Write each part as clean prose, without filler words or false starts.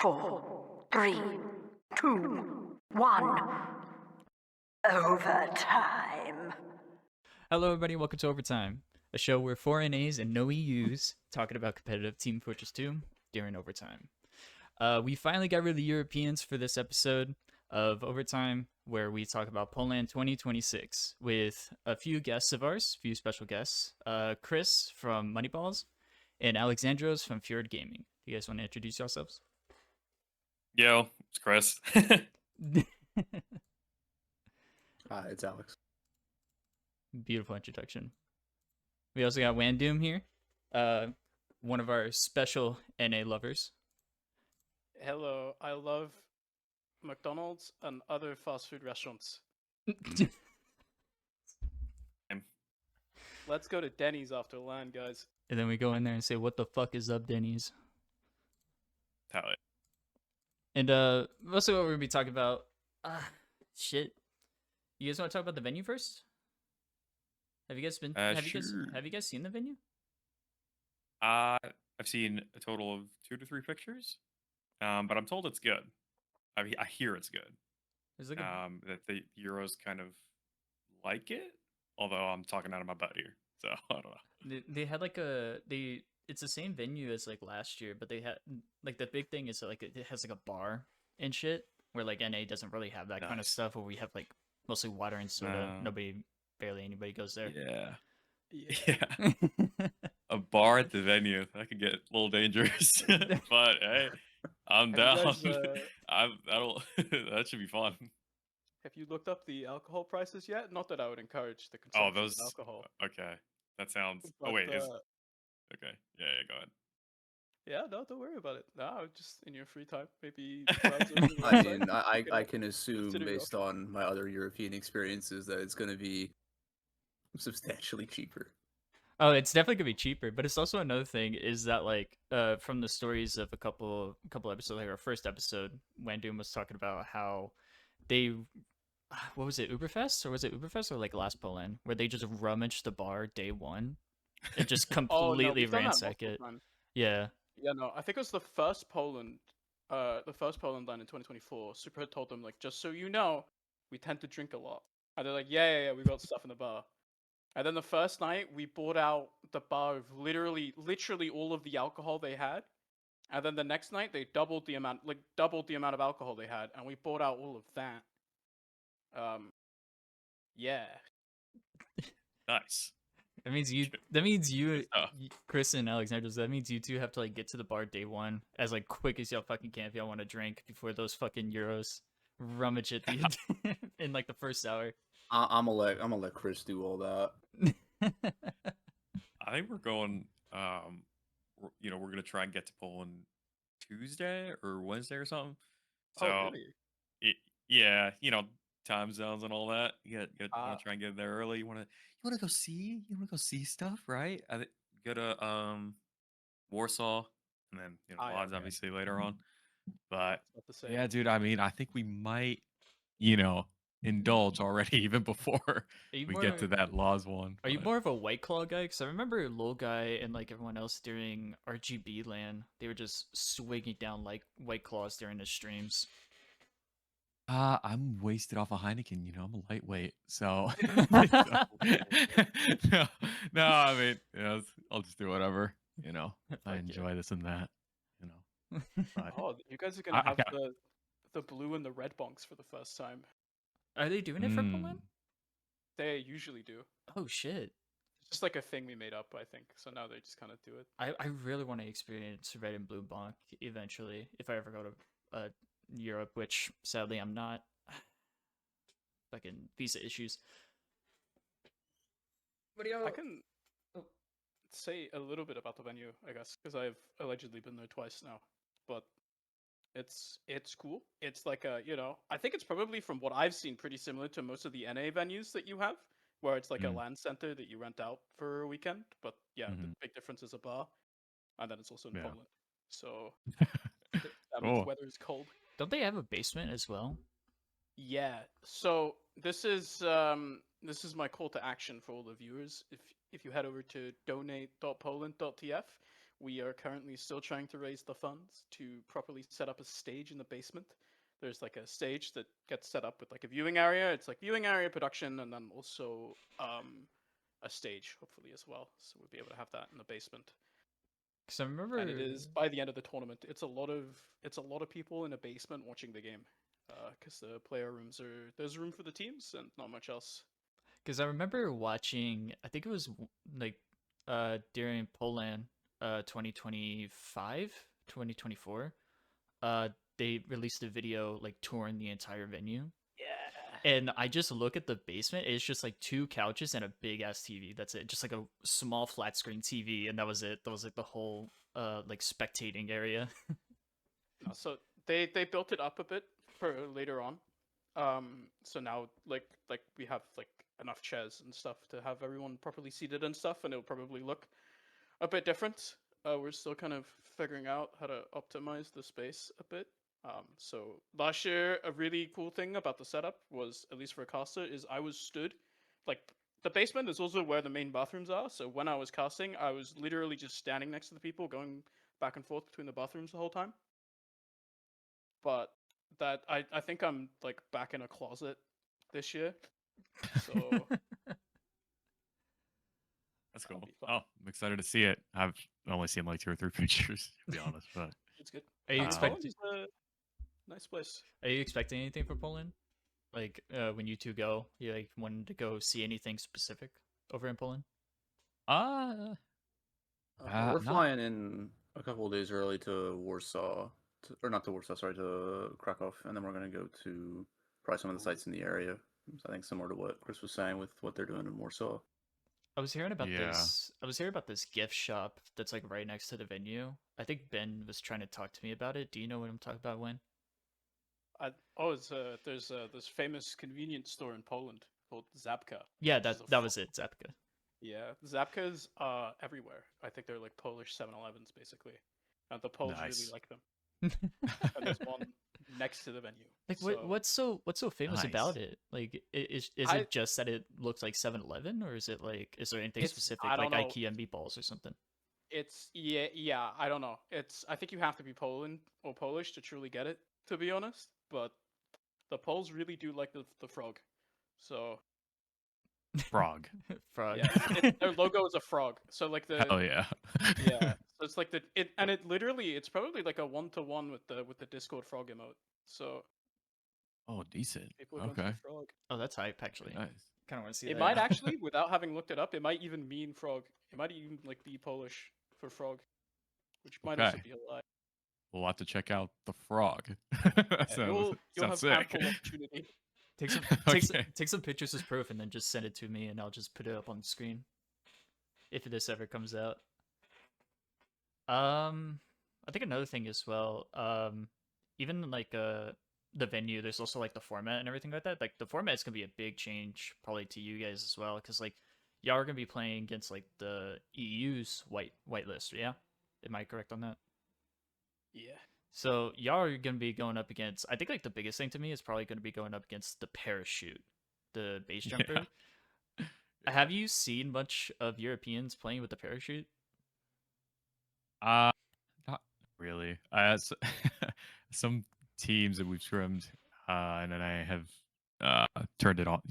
4, 3, 2, 1. Overtime. Hello, everybody. Welcome to Overtime, a show where 4 NAs and no EUs talking about competitive Team Fortress 2 during overtime. We finally got rid of the Europeans for this episode of Overtime, where we talk about PoLANd 2026 with a few guests of ours, a few special guests. Chris from Moneyballs and Alexandros from Fjord Gaming. Do you guys want to introduce yourselves? Yo, it's Chris. It's Alex. Beautiful introduction. We also got Mandem here, one of our special NA lovers. Hello, I love McDonald's and other fast food restaurants. Let's go to Denny's after LAN, guys. And then we go in there and say, "What the fuck is up, Denny's?" Tell it. And mostly what we're gonna be talking about. Shit. You guys want to talk about the venue first? Have you guys been? Have you guys seen the venue? I've seen a total of 2 to 3 pictures, but I'm told it's good. I hear it's good. There's like that the Euros kind of like it, although I'm talking out of my butt here, so I don't know. They had like it's the same venue as like last year, but they had like the big thing is that, like it has like a bar and shit where like NA doesn't really have that kind of stuff, where we have like mostly water and soda. Barely anybody goes there. Yeah. A bar at the venue, that could get a little dangerous. But hey, I'm down. That should be fun. Have you looked up the alcohol prices yet? Not that I would encourage the consumption of alcohol. Okay, that sounds. But, okay. Yeah, go ahead. Yeah, no, don't worry about it. No, just in your free time, maybe. I can assume based on my other European experiences that it's going to be substantially cheaper. Oh, it's definitely gonna be cheaper, but it's also another thing is that like from the stories of a couple episodes, like our first episode, when Doom was talking about how they what was it, Uberfest or like last PoLAnd, where they just rummaged the bar day one and just completely ransack it. Yeah. Yeah, no, I think it was the first PoLAnd LAN in 2024. Super told them, like, just so you know, we tend to drink a lot. And they're like, yeah, we got stuff in the bar. And then the first night, we bought out the bar of literally all of the alcohol they had. And then the next night, they doubled the amount of alcohol they had, and we bought out all of that. Yeah. Nice. That means you, Chris and Alexander. That means you two have to like get to the bar day one as like quick as y'all fucking can if y'all want to drink before those fucking Euros rummage it in like the first hour. I'm gonna let Chris do all that. I think we're going. We're gonna try and get to Poland Tuesday or Wednesday or something. So, really? Yeah, time zones and all that. You want to try and get there early. You want to go see. You want to go see stuff, right? I think go to Warsaw, and then Lodz obviously later on. But yeah, dude. I mean, I think we might, indulge already even before we get to that Lodz one. Are you more of a White Claw guy? Because I remember Lil Guy and like everyone else during RGB LAN, they were just swigging down like White Claws during the streams. I'm wasted off a Heineken. I'm a lightweight, so no. I mean, I'll just do whatever. I enjoy this and that. But, you guys are gonna have the blue and the red bonks for the first time. Are they doing it for PoLAnd? They usually do. Oh shit! It's just like a thing we made up, I think. So now they just kind of do it. I really want to experience red and blue bonk eventually if I ever go to Europe, which sadly I'm not. Fucking visa issues. I can say a little bit about the venue, I guess, because I've allegedly been there twice now. But it's cool. It's like I think it's probably, from what I've seen, pretty similar to most of the NA venues that you have, where it's like a LAN center that you rent out for a weekend. But yeah, the big difference is a bar, and then it's also in Poland. So that means the weather is cold. Don't they have a basement as well? Yeah. So this is my call to action for all the viewers. If you head over to donate.PoLANd.tf, We are currently still trying to raise the funds to properly set up a stage in the basement. There's like a stage that gets set up with like a viewing area. It's like viewing area, production, and then also a stage, hopefully as well. So we'll be able to have that in the basement. Because I remember, And it is by the end of the tournament. It's a lot of people in a basement watching the game, because the player rooms there's room for the teams and not much else. Because I remember watching, I think it was like during PoLANd 2025, 2024, they released a video like touring the entire venue. Yeah. And I just look at the basement, it's just like 2 couches and a big ass TV. That's it. Just like a small flat screen TV, and that was it. That was like the whole like spectating area. No, so they built it up a bit for later on. So now like we have like enough chairs and stuff to have everyone properly seated and stuff, and it'll probably look a bit different. We're still kind of figuring out how to optimize the space a bit. So last year, a really cool thing about the setup was, at least for a caster, is I was stood, like, the basement is also where the main bathrooms are. So when I was casting, I was literally just standing next to the people, going back and forth between the bathrooms the whole time. But that I think I'm like back in a closet this year. So That's that'll cool. be fun. Oh, I'm excited to see it. I've only seen like 2 or 3 pictures, to be honest. But It's good. Are you Poland expecting? is a nice place. Are you expecting anything for PoLANd? Like when you 2 go, you like wanted to go see anything specific over in PoLANd? We're not- flying in a couple of days early to Warsaw, or not to Warsaw, sorry, to Krakow, and then we're going to go to probably some of the sites in the area. I think similar to what Chris was saying with what they're doing in Warsaw. I was hearing about Yeah. this. I was hearing about this gift shop that's like right next to the venue. I think Ben was trying to talk to me about it. Do you know what I'm talking about, When? There's this famous convenience store in Poland called Zapka. Yeah, which is a that was it, Zapka. Yeah, Zapkas everywhere. I think they're like Polish 7-Elevens basically, and the Poles Nice. really like them. And there's one next to the venue. Like So what's so famous Nice. about it? Like is it just that it looks like 7-Eleven, or is it like, is there anything It's- specific I like don't know. IKEA meatballs or something? it's yeah, I don't know. I think you have to be Poland or Polish to truly get it, to be honest. But the Poles really do like the frog. So frog. Frog. yeah, their logo is a frog. So like the Hell yeah. yeah, so it's like it's probably like a 1-to-1 with the Discord frog emote. So Oh, decent. people are going Okay. to the frog. Oh, that's hype actually. Nice. Kind of want to see It that. might actually, without having looked it up, it might even mean frog. It might even like be Polish for frog, which might also Okay. be a lie. We'll have to check out the frog. Yeah, Sounds you'll have sick. ample opportunity. Take some pictures as proof and then just send it to me and I'll just put it up on the screen if this ever comes out. I think another thing as well, even like the venue, there's also like the format and everything like that. Like the format is gonna be a big change probably to you guys as well, because like y'all are gonna be playing against like the EU's whitelist, yeah? Am I correct on that? Yeah. So y'all are gonna be going up against, I think like the biggest thing to me is probably gonna be going up against the parachute, the base jumper. Have you seen much of Europeans playing with the parachute? Not really. Some teams that we've scrimmed, and then I have turned it on.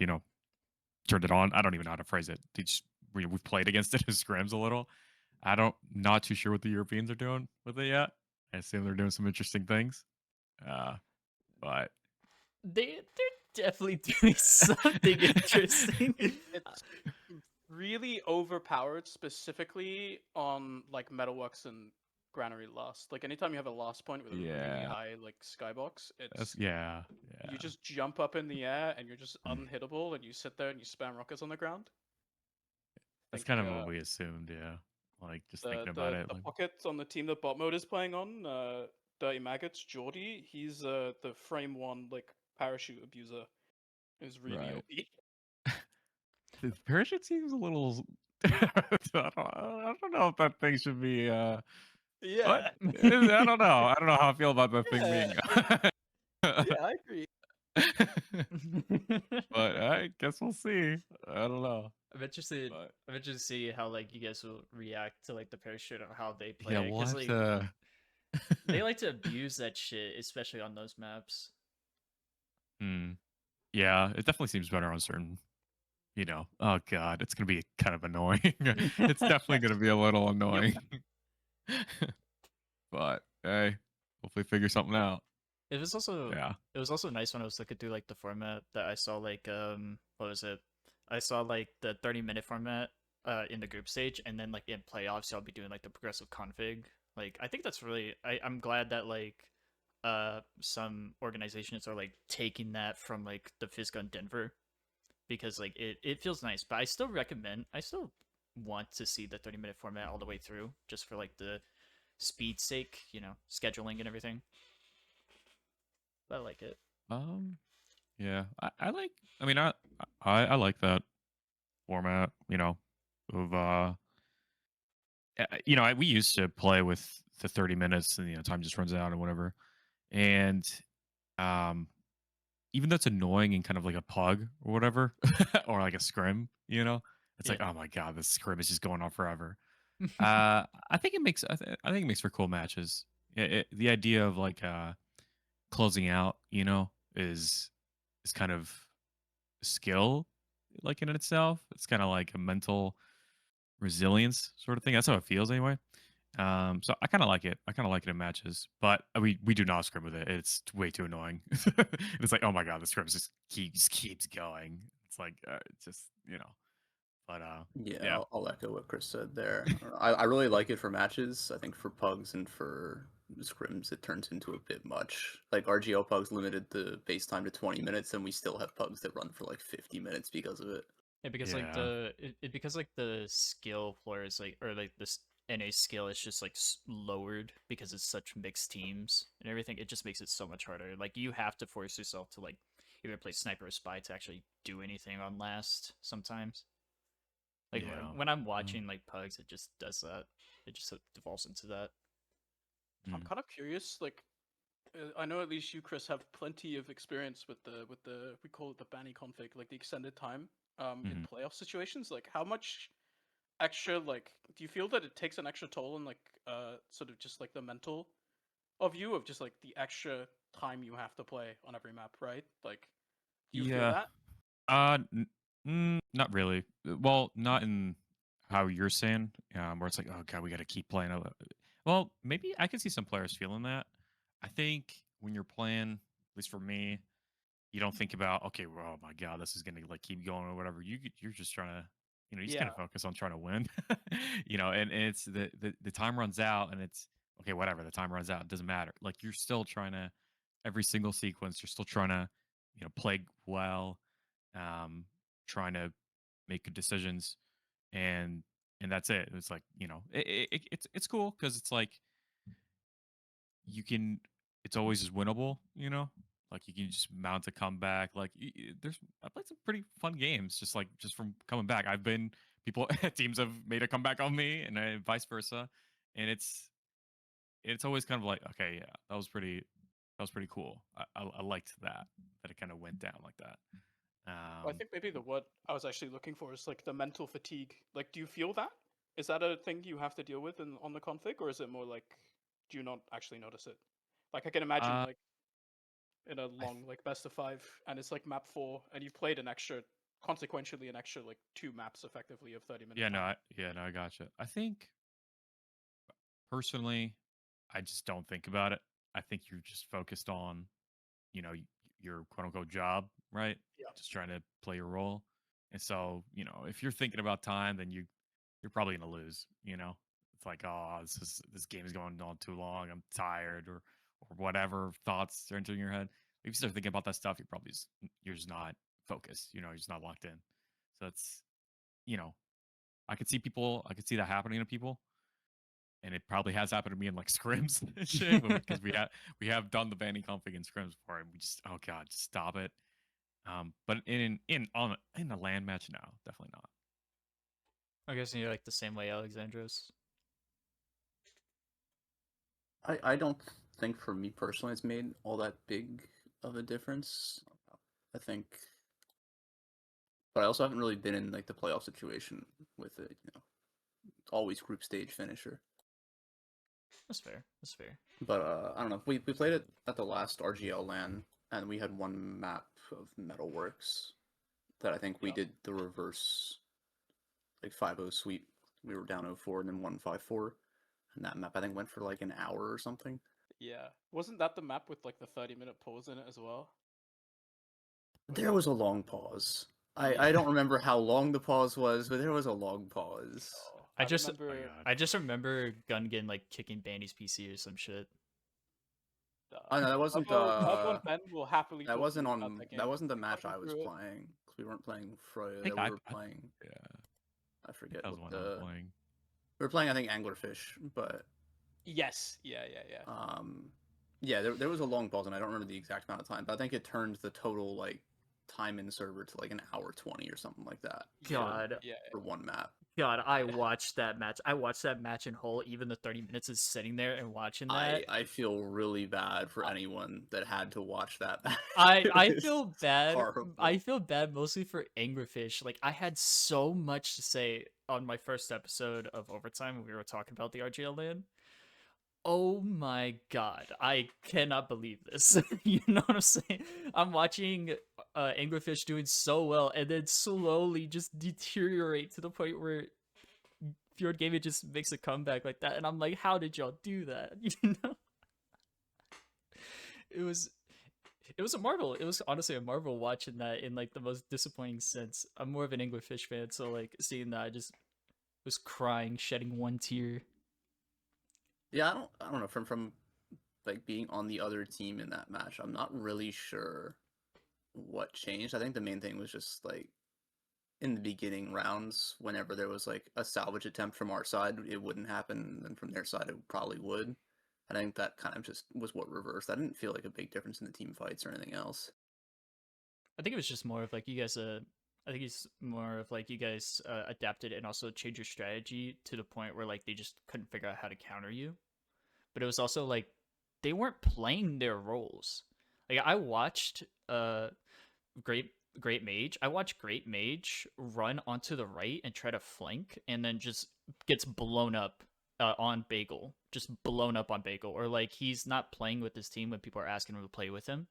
Turned it on. I don't even know how to phrase it. We've played against it as scrims a little. Not too sure what the Europeans are doing with it yet. I assume they're doing some interesting things. But They're definitely doing something interesting. It's really overpowered, specifically on like Metalworks and Granary Lost. Like anytime you have a lost point with a really Yeah. high like skybox, it's yeah. you just jump up in the air and you're just unhittable, and you sit there and you spam rockets on the ground. That's think, kind of what we assumed. Yeah. Like just thinking about it. The Like, pocket on the team that bot mode is playing on, Dirty Maggots, Geordie, he's the frame 1 like parachute abuser. Is really Right. OP. the parachute seems a little. I don't know if that thing should be. Yeah. What? I don't know. I don't know how I feel about that thing being. Yeah, I agree. But I guess we'll see. I don't know. I'm interested. But I'm interested to see how like you guys will react to like the parachute or how they play yeah, it, we'll because have like to. they like to abuse that shit, especially on those maps. Hmm. Yeah, it definitely seems better on certain. Oh god, it's gonna be kind of annoying. It's definitely gonna be a little annoying. But hey, hopefully figure something out. It was also Yeah. it was also nice when I was looking through like the format that I saw like what was it? I saw like the 30-minute format in the group stage, and then like in playoffs y'all be doing like the progressive config. Like I think that's really I'm glad that like some organizations are like taking that from like the Fizz in Denver, because like it feels nice. But I still want to see the 30-minute format all the way through, just for like the speed's sake, scheduling and everything. But I like it. Um. Yeah. I like. I mean, I like that format. Of we used to play with the 30 minutes, and time just runs out or whatever. And um, even though it's annoying and kind of like a pug or whatever, or like a scrim, it's like, Yeah. oh my god, this scrim is just going on forever. I think it makes I think it makes for cool matches. The idea of like closing out, is kind of a skill, like in itself. It's kind of like a mental resilience sort of thing. That's how it feels anyway. So I kind of like it. I kind of like it in matches, but we do not scrim with it. It's way too annoying. It's like, oh my god, the scrim just keeps going. It's like it's just but Yeah, yeah. I'll echo what Chris said there. I really like it for matches. I think for pugs and for scrims, it turns into a bit much. Like RGO pugs limited the base time to 20 minutes, and we still have pugs that run for like 50 minutes because of it. Yeah, because like Yeah. because like the skill floor is like, or like this NA skill is just like lowered because it's such mixed teams and everything. It just makes it so much harder. Like you have to force yourself to like either play sniper or spy to actually do anything on last sometimes. Like Yeah. when I'm watching like pugs, it just does that. It just devolves into that. I'm Mm. kind of curious. Like, I know at least you, Chris, have plenty of experience with the we call it the banny config, like the extended time in Mhm. playoff situations. Like, how much extra like do you feel that it takes an extra toll on like sort of just like the mental of you of just like the extra time you have to play on every map, right? Like, do you feel Yeah. that? Not really. Well, not in how you're saying, where it's like, oh god, we got to keep playing. Well, maybe I can see some players feeling that. I think when you're playing, at least for me, you don't think about, okay, well, oh my god, this is gonna like keep going or whatever. You're just trying to, you just kind Yeah. of focus on trying to win, and it's the time runs out, and it's okay, whatever. The time runs out, it doesn't matter. Like you're still trying to every single sequence, you're still trying to, play well, um, trying to make good decisions, and that's it. It's like it's cool because it's like you can it's always just winnable, like you can just mount a comeback. Like there's I played some pretty fun games just from coming back. I've been people teams have made a comeback on me, and vice versa, and it's always kind of like, okay, yeah, that was pretty cool. I liked that it kind of went down like that. Well, I think maybe the word I was actually looking for is like the mental fatigue. Like, do you feel that? Is that a thing you have to deal with on the config, or is it more like, do you not actually notice it? Like, I can imagine uh like in a I th- long like best of 5, and it's like map 4, and you've played consequentially an extra like 2 maps effectively of 30-minute yeah, no, time. I gotcha. I think personally, I just don't think about it. I think you're just focused on, you know, y- your quote unquote job, right? Yeah. Just trying to play your role. And so, if you're thinking about time, then you're probably gonna lose. It's like, oh, this game is going on too long. I'm tired, or whatever thoughts are entering your head. If you start thinking about that stuff, you're just not focused. You're just not locked in. So it's, you know, I could see that happening to people, and it probably has happened to me in like scrims and shit, because we have done the banning config in scrims before, and we just, oh god, just stop it. But in a land match, no, definitely not. I guess you're like the same way, Alexandros. I don't think for me personally it's made all that big of a difference. I think. But I also haven't really been in like the playoff situation with it. Always group stage finisher. That's fair. That's fair. But I don't know. We played it at the last RGL LAN, and we had one map of Metalworks that I think we did the reverse, like 5-0 sweep. We were down 0-4 and then won 5-4, and that map I think went for like an hour or something. Yeah, wasn't that the map with like the 30-minute pause in it as well? There was a long pause. I don't remember how long the pause was, but there was a long pause. Oh, I just remember. I just remember Gungan like kicking Bandy's PC or some shit. Oh no, that wasn't Purple and Ben will happily. that talk wasn't to you about on that that game. wasn't the They match talked I me was through it. playing, because we weren't playing Freya. think We were playing. Yeah, I forget that was what one I was the. playing. We were playing, I think, Anglerfish, but Yes. Yeah. yeah, there was a long pause, and I don't remember the exact amount of time, but I think it turned the total like time in server to like an hour 20 or something like that. God. Yeah. For one map. God, I watched that match. I watched that match in whole. Even the 30 minutes is sitting there and watching that. I feel really bad for anyone that had to watch that match. I feel bad. horrible. I feel bad mostly for Anglerfish. Like I had so much to say on my first episode of Overtime when we were talking about the RGL LAN. Oh my god, I cannot believe this. You know what I'm saying? I'm watching Anglerfish doing so well and then slowly just deteriorate to the point where Fjord Gaming just makes a comeback like that, and I'm like, how did y'all do that? You know? It was a marvel. It was honestly a marvel watching that in like the most disappointing sense. I'm more of an Anglerfish fan, so like seeing that I just was crying, shedding one tear. Yeah, I don't know, from like being on the other team in that match, I'm not really sure what changed. I think the main thing was just like in the beginning rounds, whenever there was like a salvage attempt from our side, it wouldn't happen, and from their side it probably would. I think that kind of just was what reversed. I didn't feel like a big difference in the team fights or anything else. I think it was just more of like you guys I think it's more of like you guys adapted and also changed your strategy to the point where like they just couldn't figure out how to counter you. But it was also like they weren't playing their roles. Like I watched Great Mage. I watched Great Mage run onto the right and try to flank and then just gets blown up on Bagel. Just blown up on Bagel. Or like he's not playing with his team when people are asking him to play with him.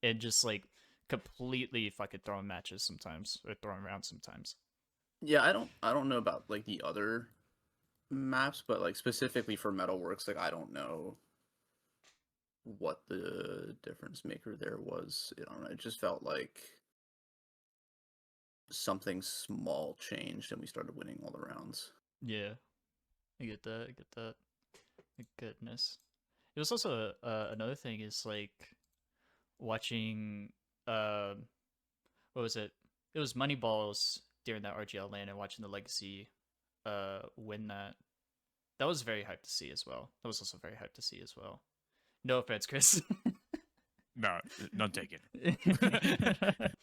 And just like completely fucking throwing matches sometimes or throwing rounds sometimes. Yeah, I don't know about like the other maps, but like specifically for Metalworks, like I don't know what the difference maker there was. I don't know. It just felt like something small changed and we started winning all the rounds. Yeah, I get that. I get that. Thank goodness. It was also another thing is like watching what was it? It was Moneyballs during that RGL LAN and watching the Legacy win that. That was very hyped to see as well. That was also very hyped to see as well. No offense, Chris. No, none taken. It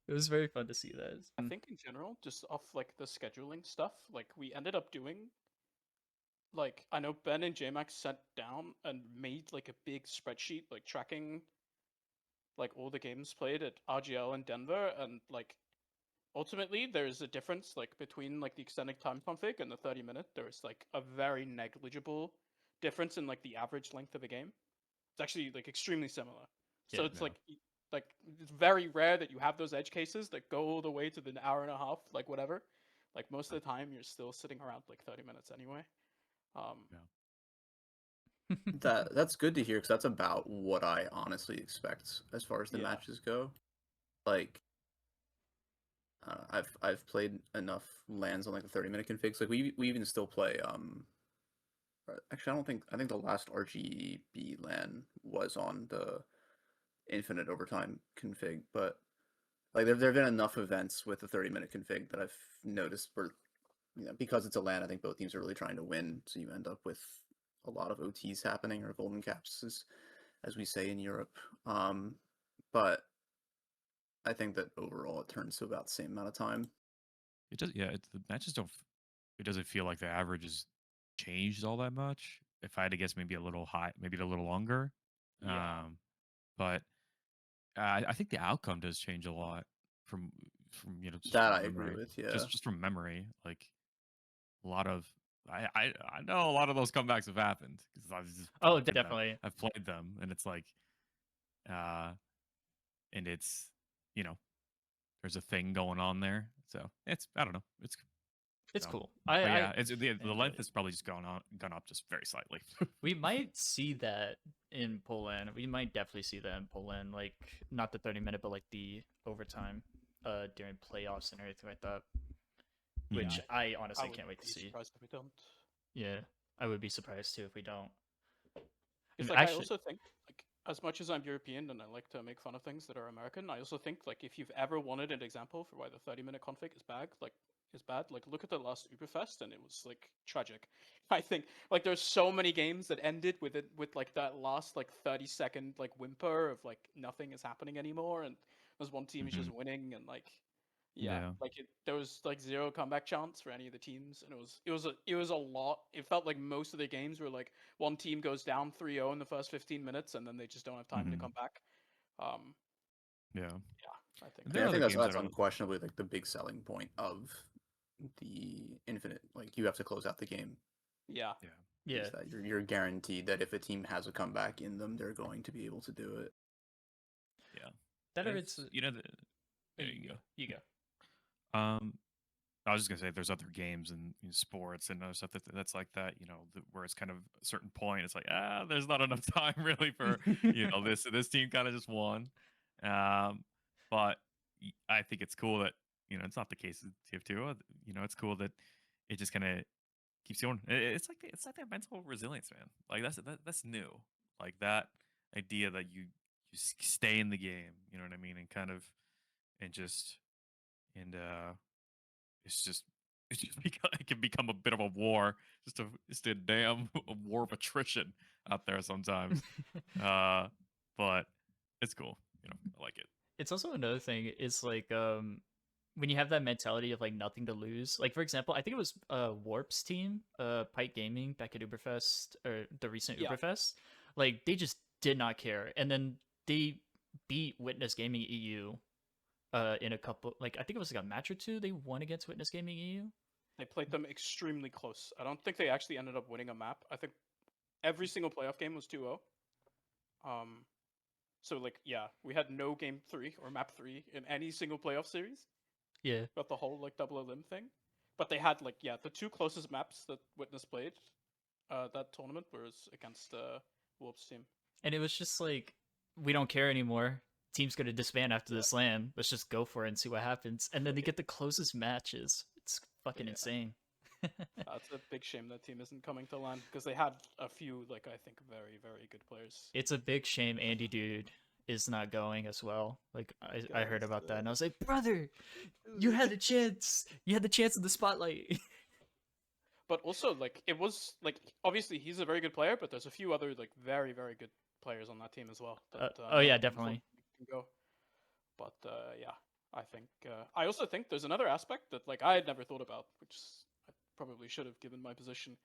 was very fun to see that. I think in general, just off like the scheduling stuff, like we ended up doing. Like I know Ben and JMax sat down and made like a big spreadsheet, like tracking like all the games played at RGL in Denver, and like ultimately there's a difference like between like the extended time config and the 30-minute. There's like a very negligible difference in like the average length of a game. It's actually like extremely similar. So Yeah, it's like it's very rare that you have those edge cases that go all the way to the hour and a half, like whatever. Like most of the time you're still sitting around like 30 minutes anyway. That's good to hear, because that's about what I honestly expect as far as the Yeah. matches go. Like, I've played enough lands on like the 30-minute configs. Like we even still play. Actually, I think the last RGB LAN was on the infinite overtime config, but like there've been enough events with the 30-minute config that I've noticed where, because it's a LAN, I think both teams are really trying to win, so you end up with a lot of OTs happening, or golden caps, as we say in Europe. But I think that overall it turns to about the same amount of time. It does, yeah. The matches don't. It doesn't feel like the average has changed all that much. If I had to guess, maybe a little high, maybe a little longer. Yeah. But I think the outcome does change a lot from just That from I agree memory. with. Yeah. Just from memory, like a lot of I know a lot of those comebacks have happened because I've just Oh, been them. definitely. I've played them, and it's like, and it's there's a thing going on there. So it's I don't know. It's so, cool. but yeah, it's the enjoy length it. has probably just gone up just very slightly. We might see that in PoLANd. We might definitely see that in PoLANd, like not the 30-minute, but like the overtime, during playoffs and everything like that. Which Yeah. I honestly would can't wait to be see. surprised if we don't. Yeah, I would be surprised too if we don't. It's like I also think, like, as much as I'm European and I like to make fun of things that are American, I also think, like, if you've ever wanted an example for why the 30-minute config is bad, like look at the last Uberfest and it was like tragic. I think like there's so many games that ended with like that last like 30-second like whimper of like nothing is happening anymore, and there's one team is just winning, and like yeah, like there was like zero comeback chance for any of the teams, and it was a lot. It felt like most of the games were like one team goes down 3-0 in the first 15 minutes, and then they just don't have time to come back. Yeah. Yeah, I think. There Yeah, are I think other games that's that are unquestionably like the big selling point of the infinite. Like you have to close out the game. Yeah. Yeah, Is that you're guaranteed that if a team has a comeback in them, they're going to be able to do it. yeah. that or It's, it's there you go. You go. I was just gonna say there's other games and sports and other stuff that's like that. Where it's kind of a certain point, it's like there's not enough time really for this team kind of just won. But I think it's cool that it's not the case with TF2. It's cool that it just kind of keeps going. It's like that mental resilience, man. Like that's new. Like that idea that you stay in the game. You know what I mean? And kind of and just and it's just it can become a bit of a war, just a damn war of attrition out there sometimes. But it's cool, I like it. It's also another thing. It's like when you have that mentality of like nothing to lose. Like for example, I think it was Warp's team, Pike Gaming back at Uberfest or the recent Yeah. Uberfest. Like they just did not care, and then they beat Witness Gaming EU. In a couple, like I think it was like a match or two, they won against Witness Gaming EU. They played them extremely close. I don't think they actually ended up winning a map. I think every single playoff game was 2-0. So like yeah, we had no game 3 or map 3 in any single playoff series. Yeah. Got the whole like double elim thing. But they had like the two closest maps that Witness played that tournament was against Warp's team. And it was just like, we don't care anymore. Team's gonna disband after this LAN. Let's just go for it and see what happens. And then they get the closest matches. It's fucking insane. It's a big shame that team isn't coming to LAN because they had a few like I think very very good players. It's a big shame Andy Dude is not going as well. Like I heard about that and I was like, brother, you had a chance. You had the chance in the spotlight. But also like it was like obviously he's a very good player, but there's a few other like very very good players on that team as well. That, oh yeah, definitely. Can go. But yeah, I think I also think there's another aspect that like I had never thought about, which I probably should have given my position.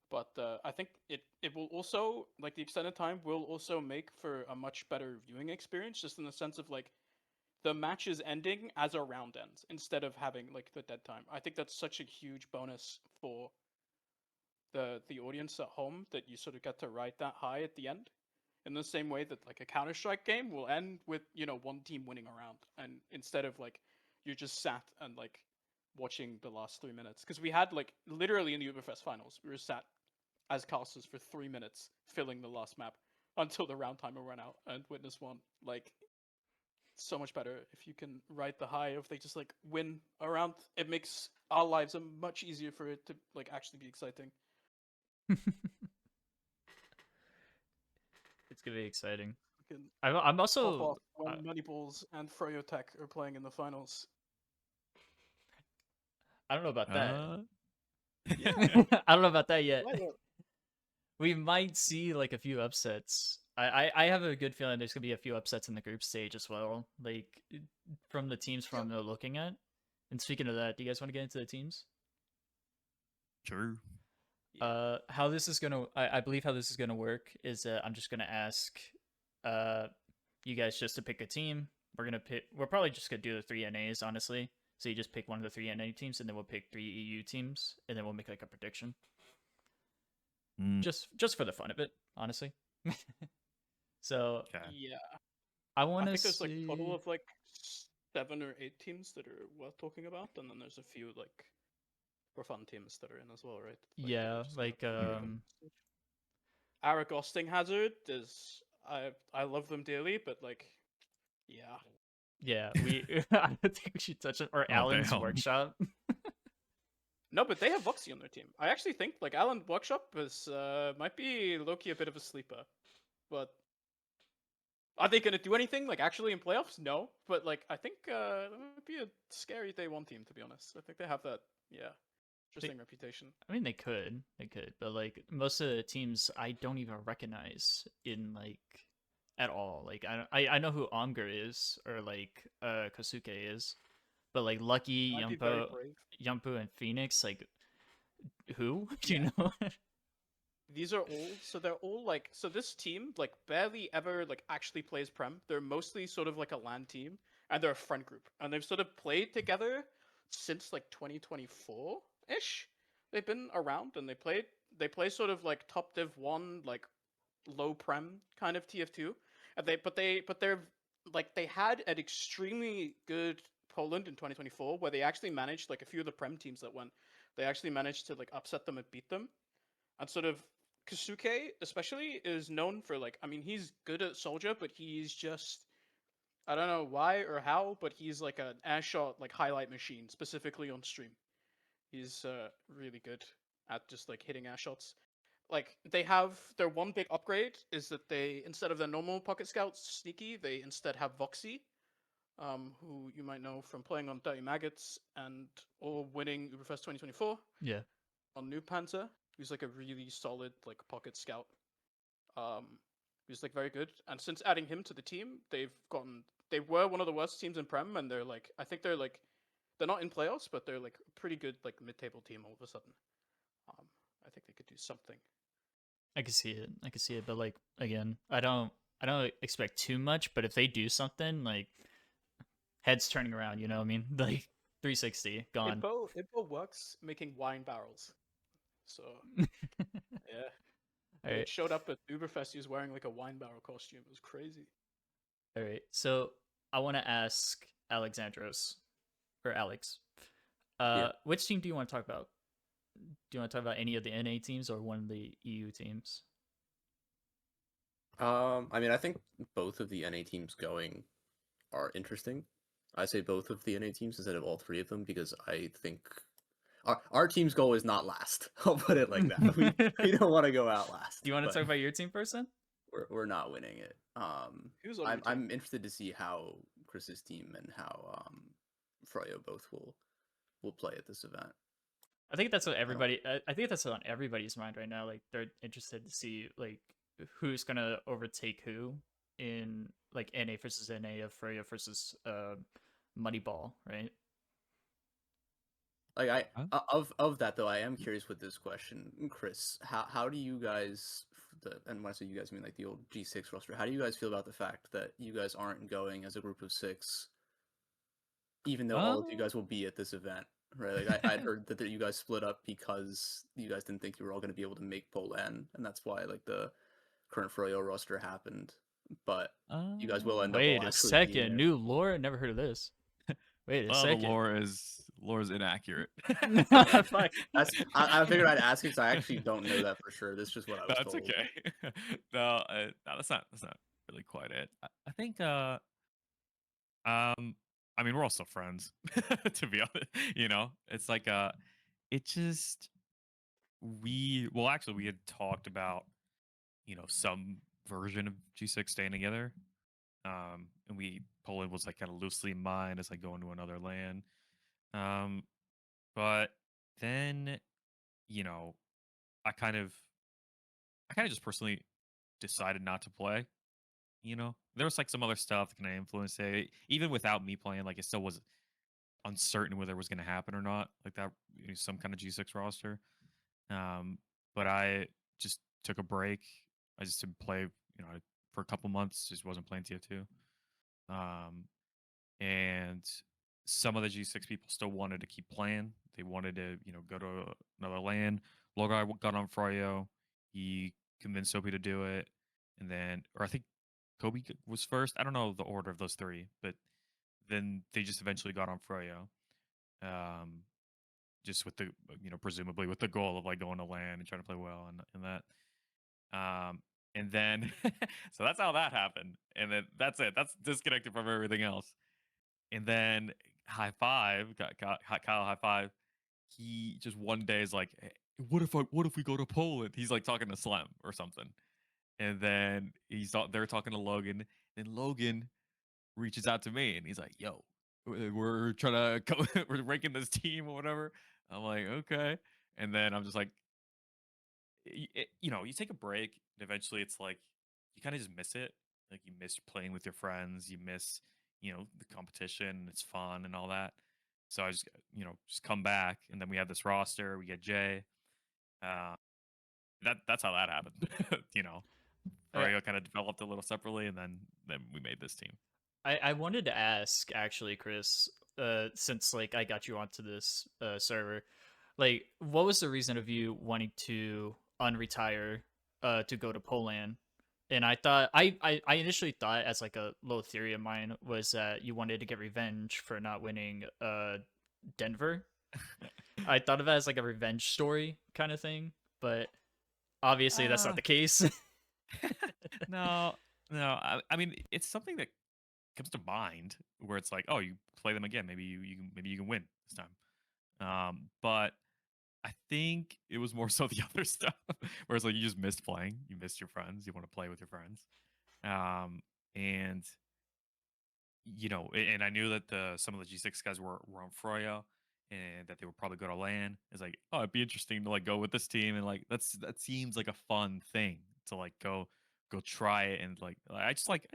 But I think it will also like the extended time will also make for a much better viewing experience, just in the sense of like the match is ending as a round ends instead of having like the dead time. I think that's such a huge bonus for the audience at home that you sort of get to ride that high at the end. In the same way that like a Counter-Strike game will end with, one team winning a round, and instead of like you're just sat and like watching the last 3 minutes. Because we had like literally in the Uberfest finals, we were sat as casters for 3 minutes filling the last map until the round timer ran out and Witness won. Like so much better if you can ride the high if they just like win a round. It makes our lives much easier for it to like actually be exciting. It's gonna be exciting. I'm I'm also when Moneyballs and Froyotech are playing in the finals. I don't know about that. Yeah. I don't know about that yet. Why not? We might see like a few upsets. I have a good feeling there's gonna be a few upsets in the group stage as well, like from the teams from looking at. And speaking of that, do you guys want to get into the teams? Sure. How this is gonna, I believe how this is gonna work is I'm just gonna ask you guys just to pick a team. We're probably just gonna do the 3 NAs, honestly. So you just pick one of the 3 NA teams, and then we'll pick 3 EU teams, and then we'll make like a prediction. Just for the fun of it, honestly. So Okay. Yeah. I want I to think there's like a total see. of like 7 or 8 teams that are worth talking about, and then there's a few like for fun teams that are in as well, right? Yeah, just like Aragosting Hazard is I love them dearly, but like yeah. yeah, we I don't think we should touch it. Or Oh, Alan's damn. Workshop. No, but they have Voxy on their team. I actually think like Alan Workshop is might be low-key a bit of a sleeper. But are they gonna do anything like actually in playoffs? No. But like I think that would be a scary day one team, to be honest. I think they have that interesting reputation. I mean, they could, but like most of the teams, I don't even recognize in like at all. Like I know who Omgar is or like Kosuke is, but like Lucky, Might be very brave. Yumpu, and Phoenix, like who? Do Yeah. you know? These are all they're all like this team like barely ever like actually plays Prem. They're mostly sort of like a LAN team, and they're a friend group, and they've sort of played together since like 2024 ish. They've been around and they play sort of like top div 1 like low Prem kind of TF2, and they're like they had an extremely good PoLAnd in 2024 where they actually managed like a few of the Prem teams that went. They actually managed to like upset them and beat them. And sort of Kasuke especially is known for like I mean he's good at Soldier, but he's just I don't know why or how, but he's like an air shot like highlight machine, specifically on stream. He's really good at just like hitting air shots. Like they have their one big upgrade is that they instead of their normal pocket scouts sneaky, they instead have Voxy, who you might know from playing on Dirty Maggots and or winning Uberfest 2024 Yeah. on New Panther, who's like a really solid like pocket scout. Um, who's like very good. And since adding him to the team, they were one of the worst teams in Prem, and they're like I think they're not in playoffs, but they're like a pretty good like mid-table team all of a sudden. I think they could do something. I can see it, but like again, I don't expect too much, but if they do something, like heads turning around, you know what I mean? Like 360 gone. Ibo works making wine barrels. So yeah. All It right. showed up at Uberfest. He was wearing like a wine barrel costume. It was crazy. All right. So I want to ask Alexandros or Alex. Which team do you want to talk about? Do you want to talk about any of the NA teams or one of the EU teams? I mean, I think both of the NA teams going are interesting. I say both of the NA teams instead of all three of them because I think our team's goal is not last. I'll put it like that. We don't want to go out last. Do you want to talk about your team first then? We're not winning it. Who's on your team? I'm interested to see how Chris's team and how Froyo both will play at this event. I think that's what everybody. I think that's on everybody's mind right now. Like they're interested to see like who's gonna overtake who in like NA versus NA of Freya versus Moneyball, right? Like of that though, I am curious with this question, Chris. How do you guys, and when I say you guys, I mean like the old G6 roster. How do you guys feel about the fact that you guys aren't going as a group of 6, even though all of you guys will be at this event? Right, like I'd heard that you guys split up because you guys didn't think you were all going to be able to make PoLAnd, and that's why like the current Froyo roster happened. But you guys will end up. Wait a second, new lore. Never heard of this. Wait a second. The lore is inaccurate. I figured I'd ask because I actually don't know that for sure. This is just what I was That's told. okay. No, that's not really quite it. I think I mean we're also friends to be honest. You know, it's like it just we had talked about some version of G6 staying together. And PoLAnd was like kind of loosely in mind as like going to another land. But then, I kind of just personally decided not to play. There was like some other stuff that kind of influenced it. Even without me playing, like it still was uncertain whether it was going to happen or not. Like that, some kind of G6 roster. But I just took a break. I just didn't play. I for a couple months, just wasn't playing TF2. And some of the G6 people still wanted to keep playing. They wanted to, go to another LAN. Logar got on Froyo. He convinced Soapy to do it, and then, or I think Kobe was first. I don't know the order of those three, but then they just eventually got on Froyo. Just with the, presumably with the goal of like going to LAN and trying to play well and that. And then, so that's how that happened. And then that's it. That's disconnected from everything else. And then High Five got Kyle High Five. He just one day is like, hey, what if we go to Poland? He's like talking to Slem or something. And then they're talking to Logan, and Logan reaches out to me and he's like, yo, we're trying to come, we're ranking this team or whatever. I'm like, okay. And then I'm just like, you take a break and eventually it's like you kind of just miss it. Like you miss playing with your friends, you miss, the competition, it's fun and all that. So I just, just come back, and then we have this roster. We get Jay. That's how that happened. Mario kind of developed a little separately, and then we made this team. I wanted to ask actually, Chris, since like I got you onto this server, like what was the reason of you wanting to unretire to go to PoLAnd? And I thought I initially thought, as like a little theory of mine, was that you wanted to get revenge for not winning Denver. I thought of it as like a revenge story kind of thing, but obviously that's not the case. No. I mean, it's something that comes to mind where it's like, oh, you play them again, maybe you can win this time. But I think it was more so the other stuff, where it's like you just missed playing, you missed your friends, you want to play with your friends, and and I knew that some of the G6 guys were on Froyo, and that they would probably go to LAN. It's like, oh, it'd be interesting to like go with this team, and like that seems like a fun thing to like go try it, and like I just like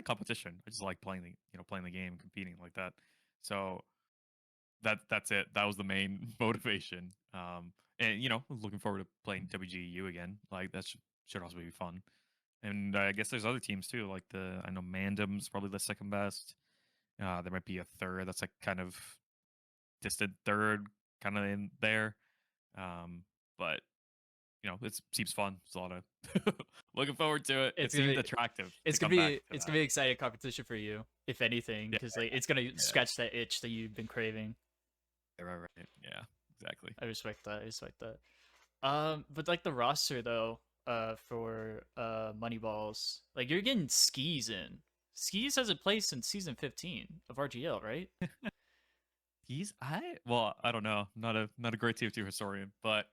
competition. I just like playing the game and competing like that. So that's it. That was the main motivation. And looking forward to playing WGU again. Like that should also be fun. And I guess there's other teams too. Like I know Mandem's probably the second best. There might be a third that's like kind of distant third, kind of in there. But it seems fun. It's a lot of looking forward to it. It seems attractive. It's gonna be exciting competition for you, if anything, because like it's gonna scratch that itch that you've been craving. Right. Yeah, exactly. I respect that. But like the roster though, for Moneyballs, like you're getting Skis in. Skis hasn't played since season 15 of RGL, right? I don't know. Not a great TF2 historian, but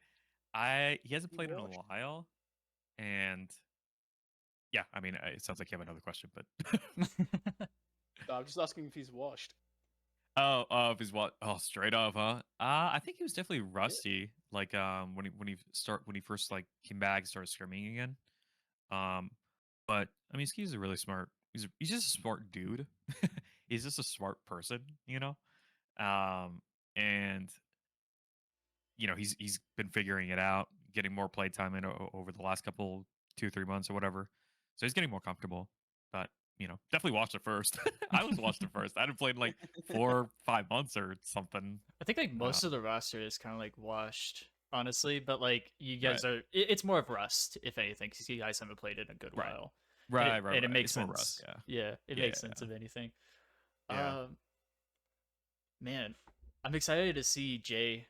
he hasn't played in a while, and yeah, I mean, it sounds like you have another question, but No, I'm just asking if he's washed. If he's what? Oh, straight up, huh? I think he was definitely rusty. Like when he first like came back and started scrimming again. But I mean, Ski's a really smart. He's just a smart dude. He's just a smart person, and he's been figuring it out, getting more playtime in over the last couple 2-3 months or whatever. So he's getting more comfortable. But definitely watched it first. I was watched it first. I hadn't played in like 4-5 months or something. I think like most of the roster is kind of like washed, honestly. But like you guys it's more of rust, if anything, because you guys haven't played it in a good while. Right. And it makes It's more sense. rust, It makes sense of anything. Yeah. Man, I'm excited to see Jay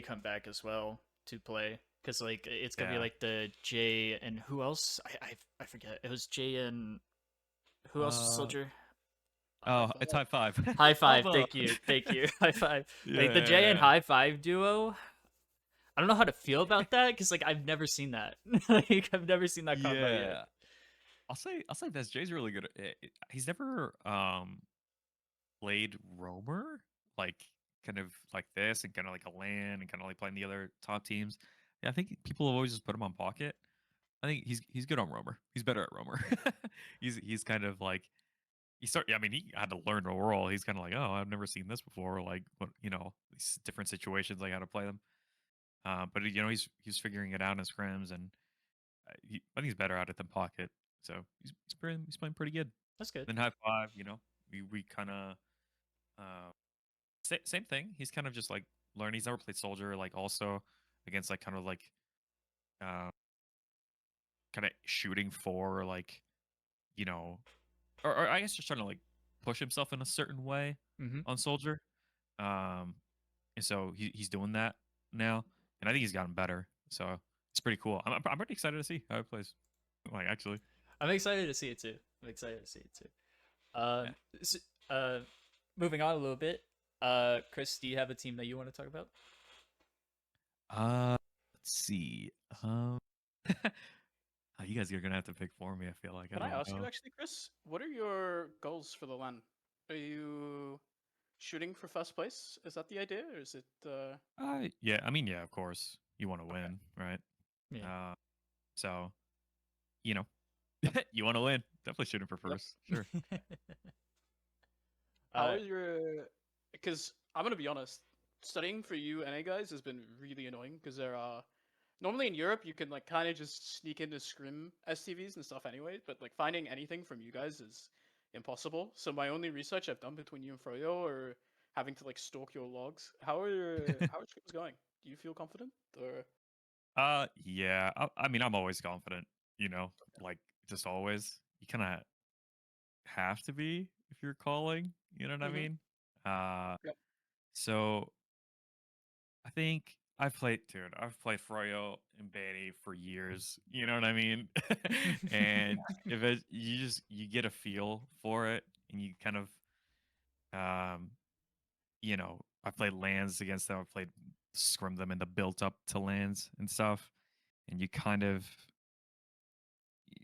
come back as well to play, because like it's gonna be like the Jay and who else? I forget. It was Jay and who else was Soldier? Oh, it's High Five. High Five. Thank you. High Five. Like the Jay and High Five duo. I don't know how to feel about that, because like I've never seen that. Like I've never seen that combo yet. I'll say this. Jay's really good. He's never played roamer, like kind of like this, and kind of like a LAN, and kind of like playing the other top teams. Yeah, I think people have always just put him on pocket. I think he's good on roamer. He's better at roamer. he's kind of like I mean, he had to learn the role. He's kind of like, oh, I've never seen this before. Like, what these different situations, like how to play them. But he's figuring it out in scrims, and I think he's better at it than pocket. So he's playing pretty good. That's good. Then high five, we kind of same thing. He's kind of just like learning. He's never played soldier, like also against like kind of like uh kind of shooting for like or I guess just trying to like push himself in a certain way Mm-hmm. on soldier. And so he's doing that now, and I think he's gotten better. So it's pretty cool. I'm pretty excited to see how it plays. Like actually, I'm excited to see it too. I'm excited to see it too. Yeah. S- moving on a little bit. Chris, do you have a team that you want to talk about? let's see. You guys are gonna have to pick for me. I feel like Can I I don't ask you know. actually, Chris? What are your goals for the LAN? Are you shooting for first place? Is that the idea, or is it? Yeah. I mean, yeah. Of course, you want to Okay. win, right? Yeah. So you know, you want to win. Definitely shooting for Yep. first. Sure. How are your? Because I'm gonna be honest, studying for you NA guys has been really annoying because there are normally in Europe you can like kind of just sneak into scrim STVs and stuff anyway, but like finding anything from you guys is impossible. So my only research I've done between you and Froyo or having to like stalk your logs. How are scrims going? Do you feel confident or? Yeah. I mean, I'm always confident. Like just always. You kind of have to be if you're calling. You know what I Mm-hmm. mean? Yep. So I think I've played Froyo and Banny for years. You know what I mean? And you get a feel for it, and you kind of um, I've played lands against them. I've played scrim them in the built up to lands and stuff, and you kind of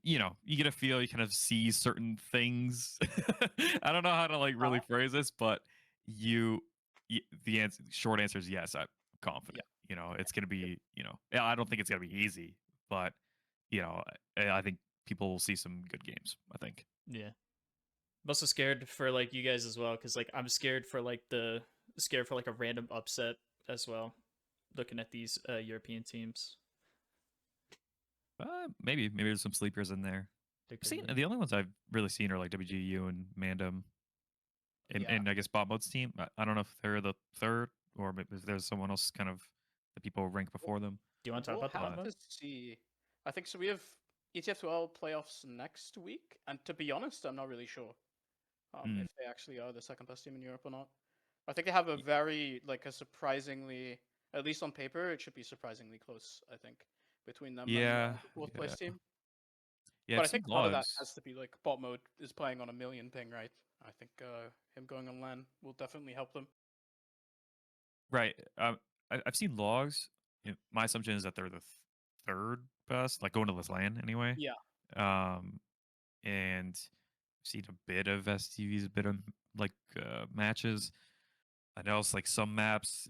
you get a feel, you kind of see certain things. I don't know how to like really phrase this, but short answer is yes, I'm confident. It's gonna be, yeah, I don't think it's gonna be easy, but I think people will see some good games. I think. Yeah. I'm also scared for like you guys as well, because like I'm scared for like a random upset as well. Looking at these European teams, Maybe there's some sleepers in there. The only ones I've really seen are like WGU and Mandem, and I guess Bot Mode's team. I don't know if they're the third or maybe if there's someone else kind of the people rank before them. Do you want to talk We'll about the have bot mode? to see. I think so. We have ETF 12 playoffs next week, and to be honest, I'm not really sure if they actually are the second best team in Europe or not. I think they have a a surprisingly, at least on paper, it should be surprisingly close. I think between them and Yeah, the fourth place team. yeah. But I've I think seen part of that logs. has to be like bot mode is playing on a million ping, right? I think him going on LAN will definitely help them. Right. I've seen logs. My assumption is that they're the third best, like going to this land anyway. Yeah. And I've seen a bit of STVs, a bit of like matches. I know it's like some maps,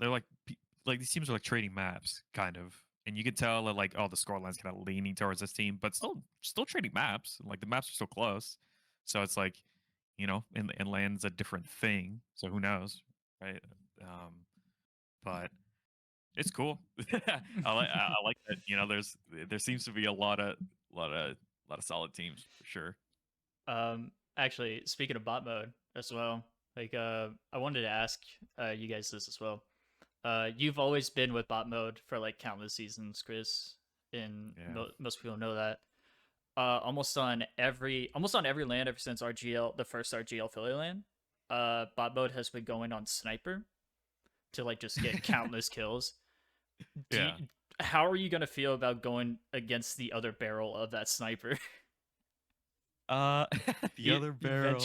they're like these teams are like trading maps, kind of, and you can tell that like the scoreline's kind of leaning towards this team, but still trading maps. Like the maps are still close, so it's like and land's a different thing. So who knows, right? But it's cool. I like that. There seems to be a lot of solid teams for sure. Actually, speaking of bot mode as well, like I wanted to ask you guys this as well. You've always been with bot mode for like countless seasons, Chris, and Yeah. most people know that. Almost on every land ever since RGL, the first RGL Philly land, bot mode has been going on sniper to like just get countless kills. Yeah. How are you gonna feel about going against the other barrel of that sniper? The other barrel.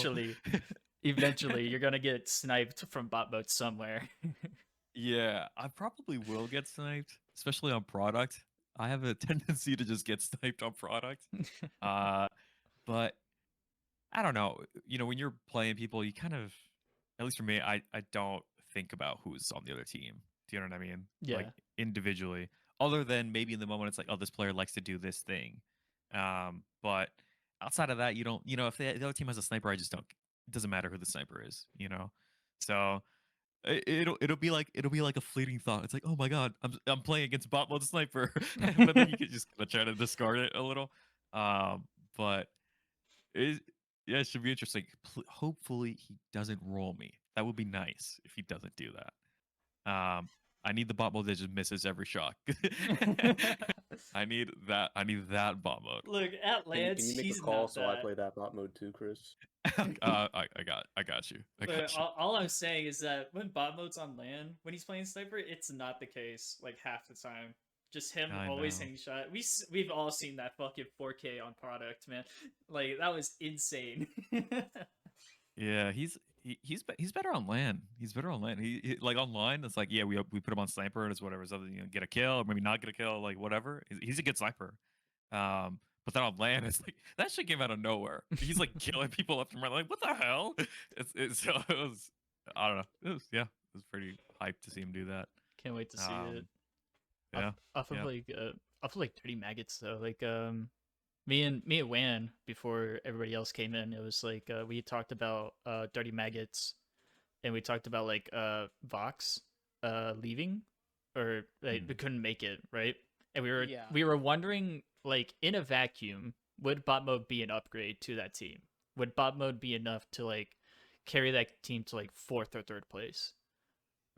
Eventually, you're gonna get sniped from bot mode somewhere. Yeah, I probably will get sniped, especially on product. I have a tendency to just get sniped on product. But I don't know. When you're playing people, you kind of, at least for me, I don't think about who's on the other team. Do you know what I mean? Yeah. Like individually, other than maybe in the moment, it's like, oh, this player likes to do this thing. But outside of that, you don't. If the other team has a sniper, I just don't. It doesn't matter who the sniper is. So it'll be like a fleeting thought. It's like, oh my god, I'm playing against bot mode sniper, but then you can just try to discard it a little. But it yeah, it should be interesting. Hopefully he doesn't roll me. That would be nice if he doesn't do that. I need the bot mode that just misses every shot. I need that. I need that bot mode. Look, at Can Lance, you make a he's call not so I that. play that bot mode too, Chris? I got you. I got you. All I'm saying is that when bot mode's on LAN, when he's playing sniper, it's not the case like half the time. Just him I always know. hitting shot. We've all seen that fucking 4K on product, man. Like that was insane. Yeah, he's better on LAN. He's better on LAN. He like online. It's like yeah, we put him on sniper and it's whatever. Something get a kill or maybe not get a kill, like whatever. He's a good sniper. But then on LAN, it's like that shit came out of nowhere. He's like killing people left and right. Like what the hell? It was I don't know. It was pretty hyped to see him do that. Can't wait to see it. Yeah. Off of like 30 maggots though. Like me and Wan before everybody else came in, it was like we talked about dirty maggots, and we talked about like Vox leaving, or like we couldn't make it, right? And we were wondering, like, in a vacuum, would bot mode be an upgrade to that team? Would bot mode be enough to like carry that team to like fourth or third place,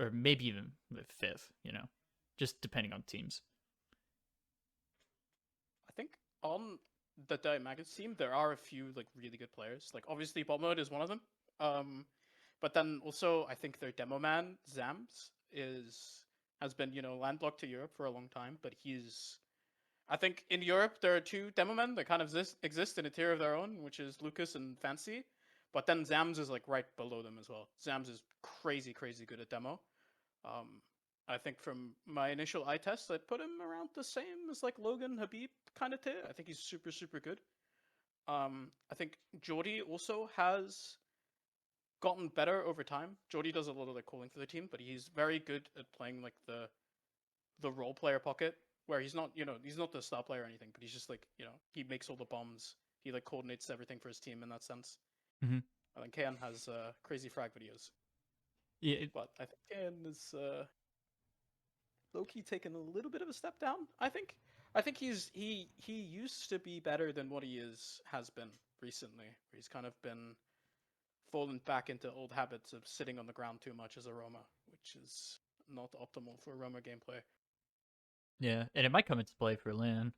or maybe even fifth? You know, just depending on teams. I think on the Dirty Maggots team, there are a few like really good players. Like obviously, bot mode is one of them. But then also I think their demo man Zams has been landlocked to Europe for a long time. But I think in Europe there are two demo men that kind of exist in a tier of their own, which is Lucas and Fancy. But then Zams is like right below them as well. Zams is crazy good at demo. I think from my initial eye test, I'd put him around the same as like Logan Habib kind of tier. I think he's super good. I think Jordy also has gotten better over time. Jordy does a lot of the calling for the team, but he's very good at playing like the role player pocket, where he's not he's not the star player or anything, but he's just like he makes all the bombs. He like coordinates everything for his team in that sense. Mm-hmm. I think Kayan has crazy frag videos. Yeah, but I think Kayan is low-key taken a little bit of a step down. I think he used to be better than what he has been recently. Where he's kind of been fallen back into old habits of sitting on the ground too much as a Roma, which is not optimal for Roma gameplay. Yeah, and it might come into play for LAN,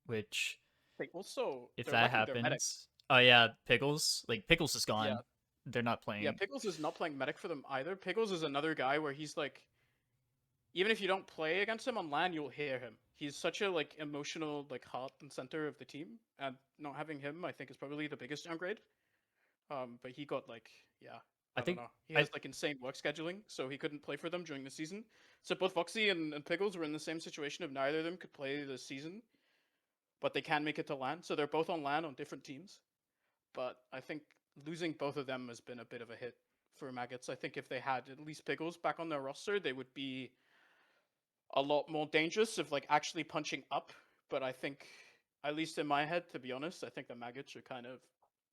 which if that happens, oh yeah, Pickles is gone. Yeah. They're not playing. Yeah, Pickles is not playing medic for them either. Pickles is another guy where he's like, even if you don't play against him on LAN, you'll hear him. He's such a like emotional like heart and center of the team, and not having him, I think, is probably the biggest downgrade. But he got like I don't know. He has like insane work scheduling, so he couldn't play for them during the season. So both Foxy and Pickles were in the same situation of neither of them could play this season, but they can make it to LAN. So they're both on LAN on different teams. But I think losing both of them has been a bit of a hit for Maggots. I think if they had at least Pickles back on their roster, they would be a lot more dangerous of like actually punching up. But I think, at least in my head, to be honest, I think the Maggots are kind of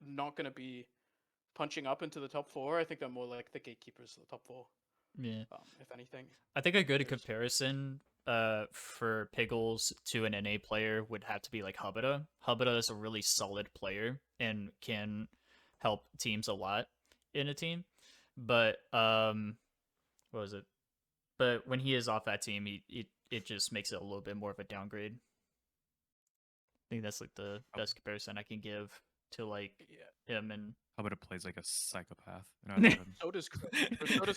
not going to be punching up into the top 4. I think they're more like the gatekeepers of the top 4. Yeah. If anything. I think a good comparison for Pickles to an NA player would have to be like Hubada. Hubada is a really solid player and can help teams a lot in a team. But what was it? But when he is off that team, it just makes it a little bit more of a downgrade. I think that's like the best comparison I can give to like him and Hubada plays like a psychopath. So does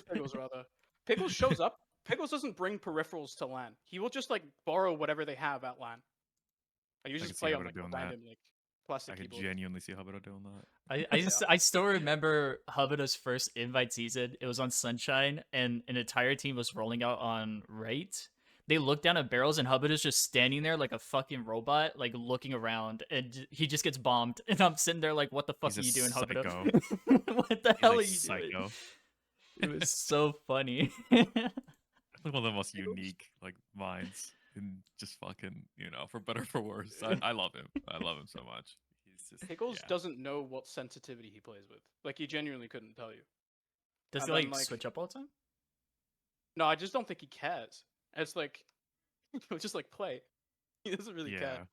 Pickles rather. Pickles shows up. Pickles doesn't bring peripherals to LAN. He will just like borrow whatever they have at LAN. And you just play on like random like plastic keyboard. I could genuinely see Hubada doing that. I still remember Hubada's first invite season. It was on Sunshine, and an entire team was rolling out on right. They look down at barrels, and Hubada's just standing there like a fucking robot, like looking around, and he just gets bombed. And I'm sitting there like, what the fuck are you doing, Hubada? What the hell are you doing? It was so funny. Like one of the most unique like minds in just fucking, for better or for worse. I love him. I love him so much. He's just Pickles doesn't know what sensitivity he plays with. Like he genuinely couldn't tell you. Does he like switch up all the time? No, I just don't think he cares. It's like he'll just like play. He doesn't really care.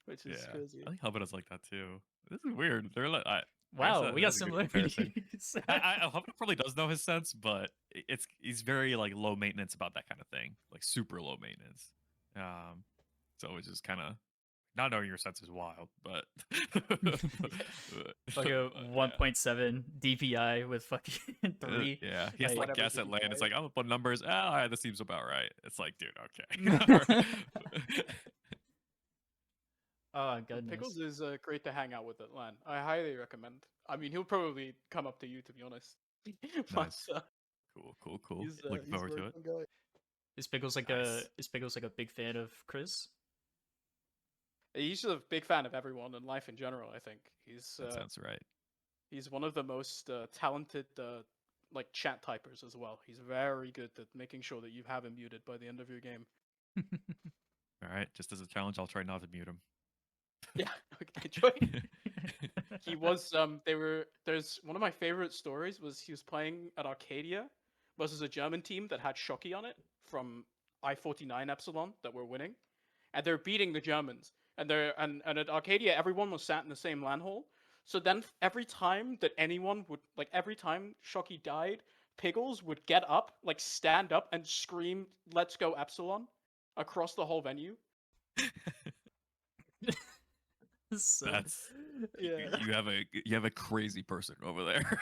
Which is crazy. I think Hubada's like that too. This is weird. They're like, Wow, we got that's a good comparison. similarities. I hope it probably does know his sense, but he's very like low maintenance about that kind of thing, like super low maintenance. So it's just kind of not knowing your sense is wild, but Like a 1.7 DPI with fucking 3. Yeah, he has to Like, like guess at land. It's like I'm gonna put numbers. All right, this seems about right. It's like, dude, okay. oh goodness. Pickles is great to hang out with at LAN. I highly recommend. I mean, he'll probably come up to you, to be honest. Nice. But, Cool. he's, Looking he's a forward very to it. fun guy. Is Pickles like Nice. a big fan of Chris? He's a big fan of everyone and life in general. I think That sounds right. he's one of the most talented like chat typers as well. He's very good at making sure that you have him muted by the end of your game. All right, just as a challenge, I'll try not to mute him. Yeah, okay, enjoy. He was there's one of my favorite stories was he was playing at Arcadia versus a German team that had Shocky on it from I-49 Epsilon that were winning, and they're beating the Germans. And at Arcadia everyone was sat in the same LAN hall. So then every time that anyone would every time Shocky died, Piggles would get up, like stand up and scream "Let's go Epsilon" across the whole venue. So, That's Yeah. you have a crazy person over there.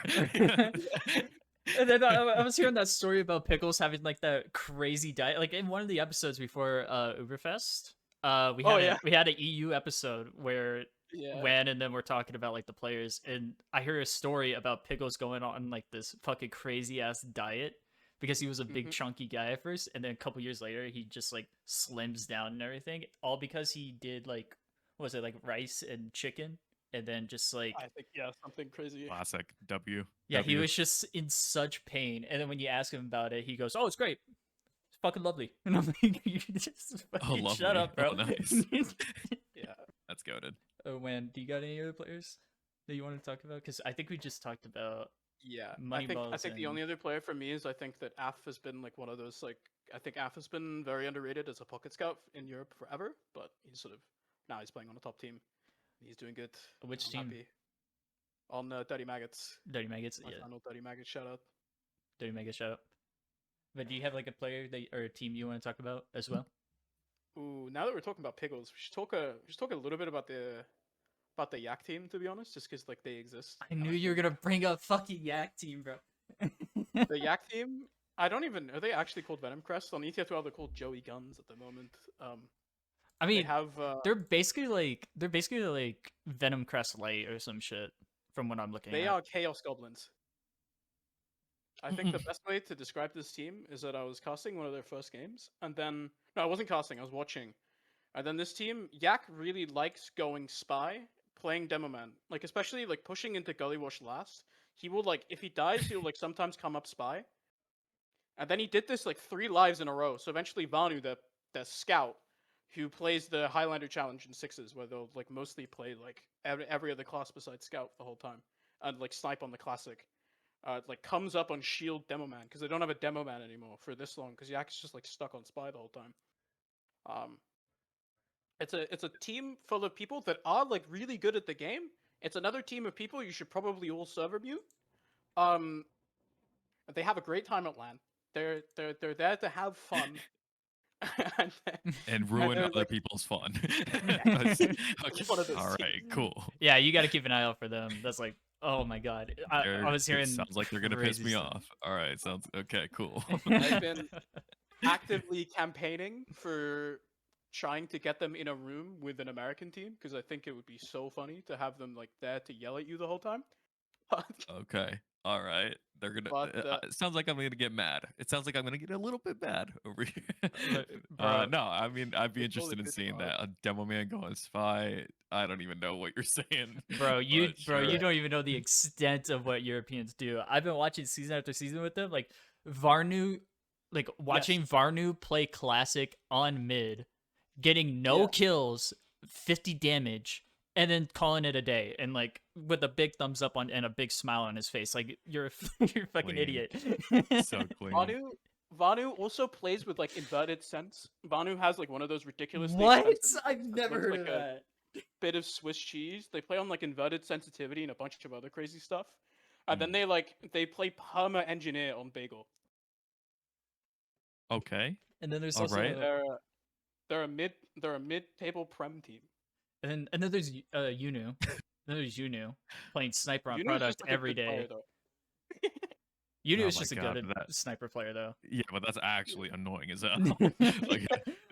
and then I was hearing that story about Pickles having like that crazy diet. Like in one of the episodes before Uberfest, we had an EU episode where Wan and them were talking about like the players, and I heard a story about Pickles going on like this fucking crazy ass diet because he was a big chunky guy at first, and then a couple years later he just like slims down and everything, all because he did like what was it, like rice and chicken, and then just like I think something crazy. Classic W. yeah, he was just in such pain, and then when you ask him about it, he goes, "Oh, it's great, it's fucking lovely," and I'm like, "You just fucking shut lovely. up, bro." Oh, nice. Yeah. That's goated. Oh, man, do you got any other players that you want to talk about? Because I think we just talked about Yeah, I Moneyballs think the and- only other player for me is I think that AF has been like one of those like I think AF has been very underrated as a pocket scout in Europe forever, but he's sort of now he's playing on a top team. He's doing good. Which I'm team? happy. On Dirty Maggots. Dirty Maggots. My Yeah, final Dirty Maggots shout out. Dirty Maggots shout out. But do you have like a player that or a team you want to talk about as well? Ooh, now that we're talking about Pickles, we should talk a little bit about the Yak team, to be honest, just because like they exist. I knew you were gonna bring up fucking Yak team, bro. The Yak team. I don't even are they actually called Venom Crest on ETF12? They're called Joey Guns at the moment. I They mean, have they're basically like Venom Crest Light or some shit from what I'm looking they at. are Chaos Goblins. I think the best way to describe this team is that I was casting one of their first games, and then no, I wasn't casting. I was watching, and then this team Yak really likes going spy, playing Demo Man, like especially like pushing into Gully Wash last. He will like if he dies, he'll like sometimes come up spy, and then he did this like 3 lives in a row. So eventually Vanu, the scout, who plays the Highlander challenge in 6s, where they'll like mostly play like every other class besides scout the whole time, and like snipe on the classic. Like comes up on shield Demo Man because they don't have a Demo Man anymore for this long because Yak's just like stuck on spy the whole time. It's a team full of people that are like really good at the game. It's another team of people you should probably all server mute. They have a great time at LAN. They're there to have fun. and ruin they're, other like- people's fun. Okay, one of those All right, teams. cool. Yeah, you got to keep an eye out for them. That's like, oh my god, I was hearing. It sounds like they're gonna piss crazy me stuff. off. All right, sounds okay. Cool. I've been actively campaigning for trying to get them in a room with an American team because I think it would be so funny to have them like there to yell at you the whole time. But Okay. All right. They're gonna. But, it sounds like I'm gonna get mad. It sounds like I'm gonna get a little bit mad over here. Bro. No, I mean I'd be It's interested totally in good seeing vibe. that a demo man going spy. I don't even know what you're saying, Bro, you but sure. you don't even know the extent of what Europeans do. I've been watching season after season with them, like Varnu, like watching Varnu play classic on mid, getting no Yeah. kills, 50 damage, and then calling it a day, and like with a big thumbs up on and a big smile on his face, like you're you're a fucking Clean. idiot. So clean. Vanu also plays with like inverted sense. Vanu has like one of those ridiculously What? expensive- I've never looks heard like of a- that. bit of Swiss cheese. They play on like inverted sensitivity and a bunch of other crazy stuff. And then they play Perma Engineer on Bagel. Okay. And then there's All also right. They're a mid-table prem team. and then there's Yunu. Then there's Yunu playing sniper on Yunu's just product like a every good player, day. though. Yunu Oh is my just a God, good sniper player though. Yeah, but that's actually annoying as hell. Like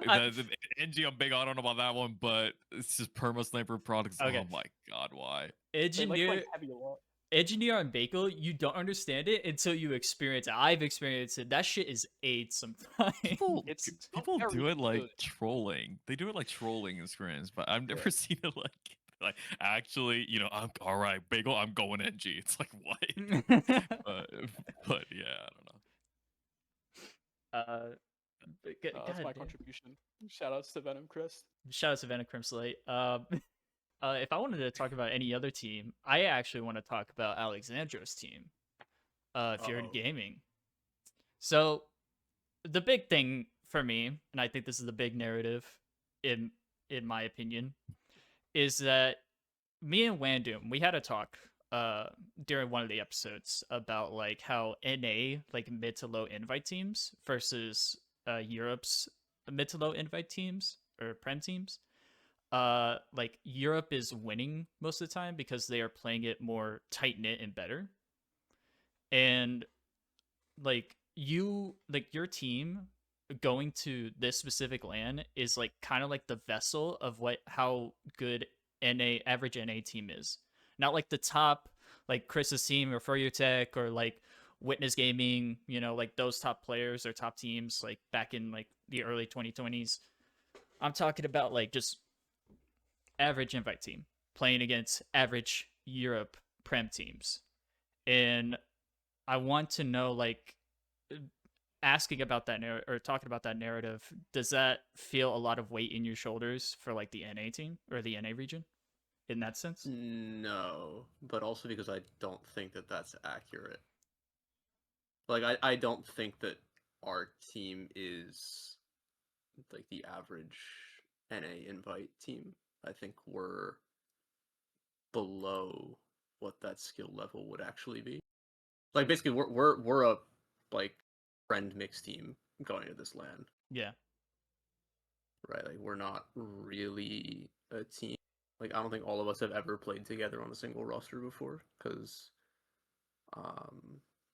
I- the NG, I'm big. I don't know about that one, but it's just perma sniper products. Okay. Oh my God, why? They Engineer, like heavy a lot. Engineer on Bagel, you don't understand it until you experience it. I've experienced it. That shit is AIDS sometimes. People It's people very do it like good. trolling. They do it like trolling in scrims, but I've never seen it like actually. I'm all right, bagel. I'm going NG. It's like what? but yeah, I don't know. That's my God damn. contribution. Shoutouts to Venom Chris. Shout out to Venom Crimslate. If I wanted to talk about any other team, I actually want to talk about Alexandros' team. Feared Gaming. So, the big thing for me, and I think this is the big narrative, in my opinion, is that me and Wandum, we had a talk during one of the episodes about like how NA like mid to low invite teams versus Europe's mid to low invite teams or prem teams. Like Europe is winning most of the time because they are playing it more tight knit and better. And like your team going to this specific LAN is like kind of like the vessel of how good average NA team is. Not like the top like Chris's team or Tech or like Witness Gaming, like those top players or top teams like back in like the early 2020s. I'm talking about like just average invite team playing against average Europe prem teams. And I want to know, like, asking about that or talking about that narrative, does that feel a lot of weight in your shoulders for like the NA team or the NA region in that sense? No, but also because I don't think that that's accurate. Like, I don't think that our team is like the average NA invite team. I think we're below what that skill level would actually be. Like, basically, we're a like friend mix team going to this LAN. Yeah. Right, like we're not really a team. Like, I don't think all of us have ever played together on a single roster before, because,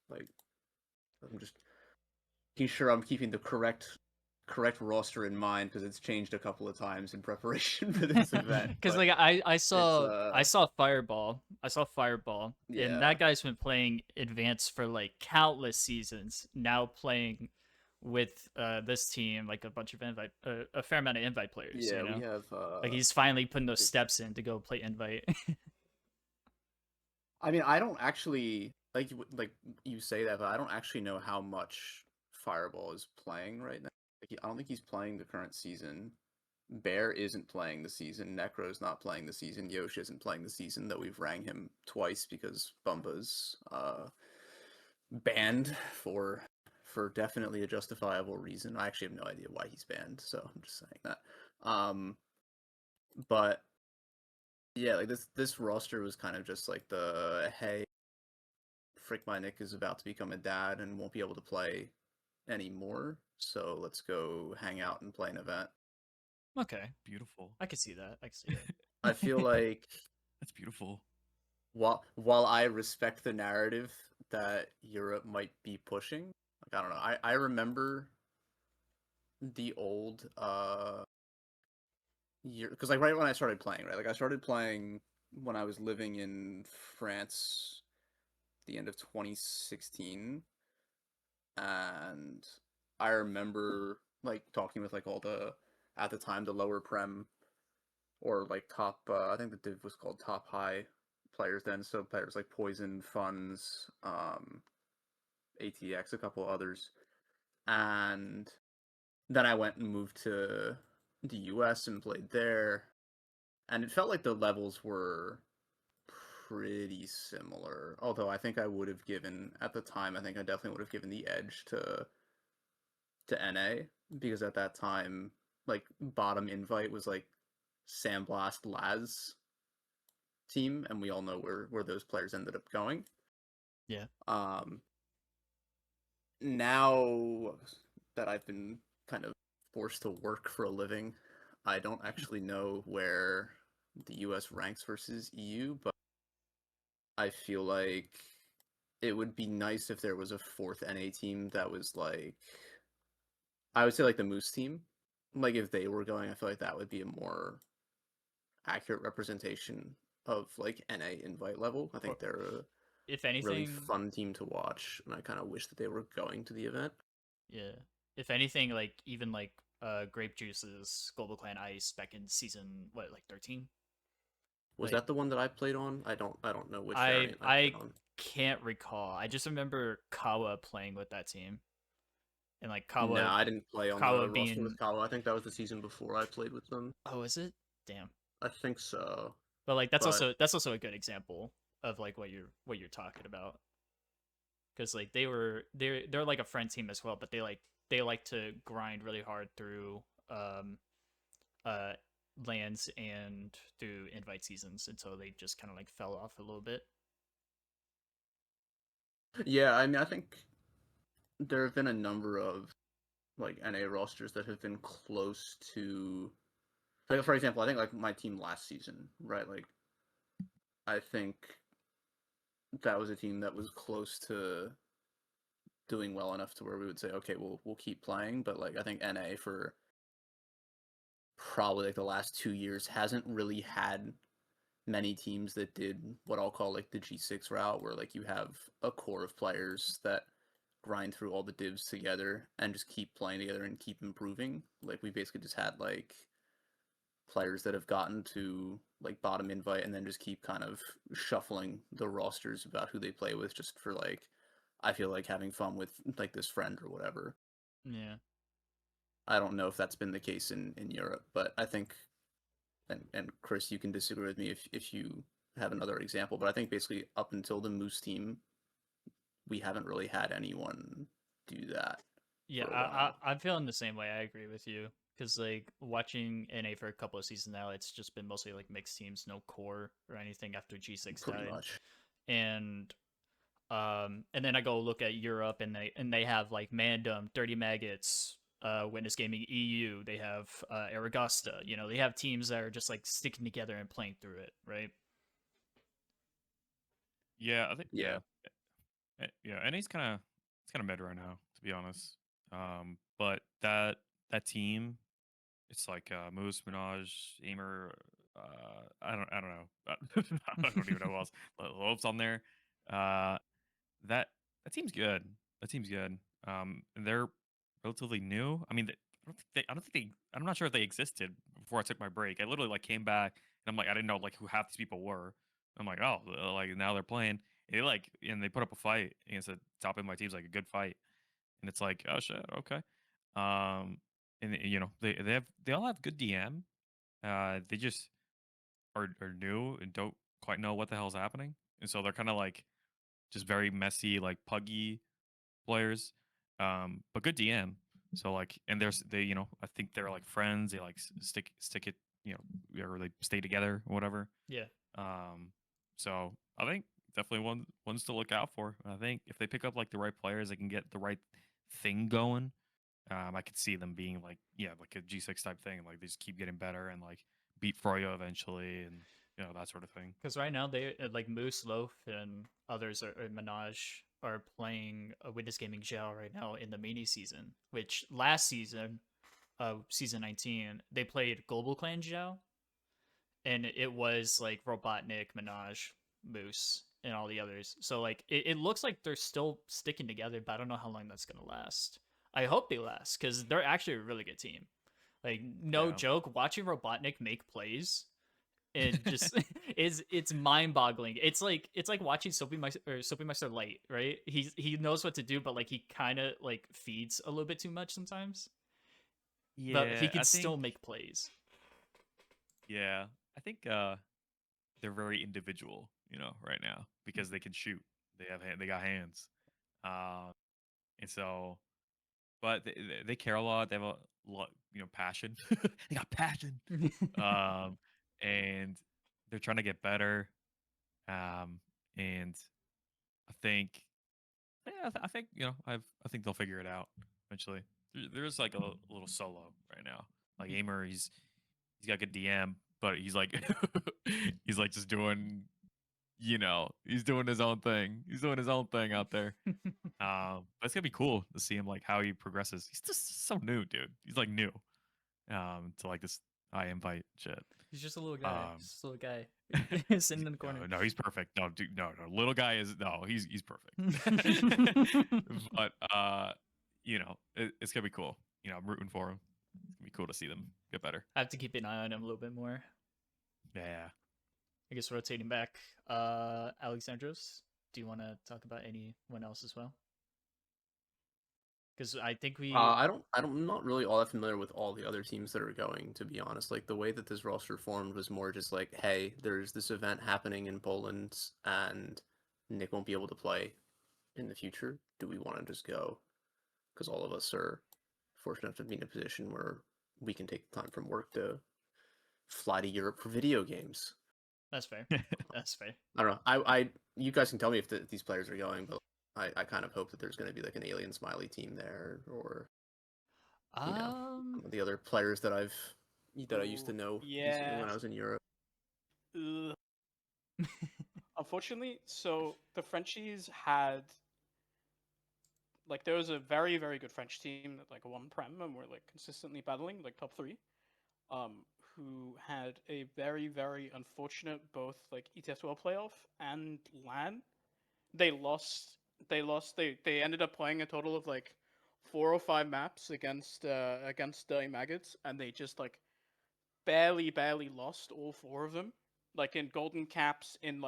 like, I'm just making sure I'm keeping the correct roster in mind, because it's changed a couple of times in preparation for this event. Because like I saw Fireball, and Yeah. that guy's been playing advanced for like countless seasons. Now playing with this team, like a fair amount of invite players. Yeah, we have like he's finally putting those steps in to go play invite. I mean, I don't actually like you say that, but I don't actually know how much Fireball is playing right now. Like, I don't think he's playing the current season. Bear isn't playing the season. Necro's not playing the season. Yoshi isn't playing the season, though we've rang him twice because Bumba's banned for definitely a justifiable reason. I actually have no idea why he's banned, so I'm just saying that. But yeah, like this roster was kind of just like the hey, Frick my Nick is about to become a dad and won't be able to play anymore, so let's go hang out and play an event. Okay, Beautiful. I can see that. I feel like That's beautiful. while I respect the narrative that Europe might be pushing, like, I don't know. I remember the old year, because like right when I started playing, right? Like I started playing when I was living in France the end of 2016, and I remember like talking with like all the, at the time, the lower prem or like top I think the div was called top high players then, so players like Poison, Funds, ATX, a couple others. And then I went and moved to the US and played there, and it felt like the levels were pretty similar. Although I think I would have given, at the time, I think I definitely would have given the edge to NA, because at that time, like, bottom invite was like Sandblast Laz team, and we all know where those players ended up going. Yeah. Now that I've been kind of forced to work for a living, I don't actually know where the US ranks versus EU, but I feel like it would be nice if there was a fourth NA team that was like, I would say like the Moose team. Like if they were going, I feel like that would be a more accurate representation of like NA invite level. I think they're a If really anything, fun team to watch, and I kind of wish that they were going to the event. yeah. If anything, like even like Grape Juice's Global Clan Ice back in season what, like 13? Was Like that the one that I played on? I don't know which I variant I played I on. can't recall. I just remember Kawa playing with that team. And like No, I didn't play on Kawa the roster with being Kawa. I think that was the season before I played with them. oh, is it? Damn. I think so. But like But that's also a good example of like what you're talking about. Cuz like they're like a friend team as well, but they like to grind really hard through uh lands and through invite seasons until they just kind of like fell off a little bit. yeah, I mean, I think there have been a number of like NA rosters that have been close to, like for example, I think like my team last season, right? Like I think that was a team that was close to doing well enough to where we would say, okay, we'll keep playing. But like I think NA for probably like the last 2 years hasn't really had many teams that did what I'll call like the G6 route, where like you have a core of players that grind through all the divs together and just keep playing together and keep improving. Like we basically just had like players that have gotten to like bottom invite and then just keep kind of shuffling the rosters about who they play with just for like, I feel like having fun with like this friend or whatever. Yeah. I don't know if that's been the case in Europe, but I think, and Chris, you can disagree with me if you have another example, but I think basically up until the Moose team, we haven't really had anyone do that Yeah, for a while. I'm feeling the same way. I agree with you because like watching NA for a couple of seasons now, it's just been mostly like mixed teams, no core or anything after G6 Pretty died, much. and then I go look at Europe and they have like Mandem, Dirty Maggots, Witness Gaming EU. They have Aragosta. You know, they have teams that are just like sticking together and playing through it, right? Yeah, I think Yeah. yeah, and it's kind of mid right now, to be honest. But that team, it's like Moose, Minaj, Aimer. I don't know. I don't even know who else. Lopes on there. Uh, that that team's good. That team's good. And they're relatively new. I mean, I don't think they. I'm not sure if they existed before I took my break. I literally like came back and I'm like, I didn't know like who half these people were. I'm like, oh, like now they're playing. And they like and they put up a fight against the top of my team's like a good fight, and it's like, oh shit, okay. And you know they all have good DM. They just are new and don't quite know what the hell's happening, and so they're kind of like just very messy, like puggy players, but good DM. So like, and they, you know, I think they're like friends. They like stick it, you know, or they stay together or whatever. Yeah. Um, so I think definitely ones to look out for. I think if they pick up like the right players, they can get the right thing going. I could see them being like, yeah, like a G6 type thing. Like they just keep getting better and like beat Froyo eventually, and you know that sort of thing. Because right now they like Moose, Loaf, and others are Minaj are playing a Witness Gaming Gel right now in the mini season. Which last season, season 19, they played Global Clan Gel, and it was like Robotnik, Minaj, Moose, and all the others. So like it looks like they're still sticking together, but I don't know how long that's gonna last. I hope they last because they're actually a really good team. Like no Yeah. joke, watching Robotnik make plays it just is it's mind boggling. It's like watching Soapy Meister Light, right? He knows what to do, but like he kind of like feeds a little bit too much sometimes. But he Yeah, can still make plays. yeah, I think they're very individual, you know, right now because they can shoot. They got hands, and so, but they care a lot. They have a passion. They got passion. And they're trying to get better. And I think, I think I think they'll figure it out eventually. There's like a little solo right now. Like Aimer, he's got good DM, but he's like he's like just doing, he's doing his own thing. He's doing his own thing out there. But it's gonna be cool to see him like how he progresses. He's just so new, dude. He's like new. To like this I invite shit. He's just a little guy. Just a little guy sitting in the corner. No, he's perfect. No, dude, no. Little guy is he's perfect. But it's gonna be cool. I'm rooting for him. It's gonna be cool to see them get better. I have to keep an eye on him a little bit more. Yeah. I guess rotating back, Alexandros, do you want to talk about anyone else as well? Because I think I'm not really all that familiar with all the other teams that are going, to be honest. Like, the way that this roster formed was more just like, hey, there's this event happening in Poland, and Nick won't be able to play in the future. Do we want to just go? Because all of us are fortunate enough to be in a position where we can take time from work to fly to Europe for video games. That's fair. That's fair. I don't know. You guys can tell me if these players are going, but I kind of hope that there's going to be like an Alien Smiley team there, or some of the other players that I used to know recently when I was in Europe. Unfortunately, so the Frenchies had there was a very, very good French team that won Prem and were consistently battling top 3. Who had a very, very unfortunate both ETS12 playoff and LAN. They lost. They ended up playing a total of 4 or 5 maps against Maggots, and they just barely lost all 4 of them. In golden caps, in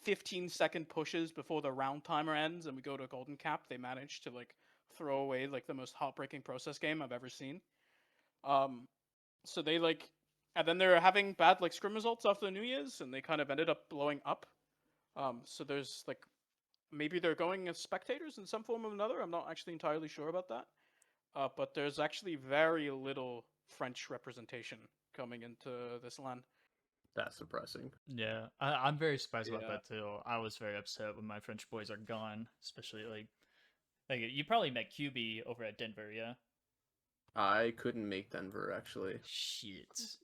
15-second pushes before the round timer ends, and we go to a golden cap. They managed to throw away the most heartbreaking process game I've ever seen. So they and then they're having bad scrim results after the New Year's, and they kind of ended up blowing up. So there's maybe they're going as spectators in some form or another. I'm not actually entirely sure about that. But there's actually very little French representation coming into this LAN. That's depressing. Yeah, I'm very surprised about that too. I was very upset when my French boys are gone, especially like you probably met QB over at Denver, yeah? I couldn't make Denver, actually. Shit.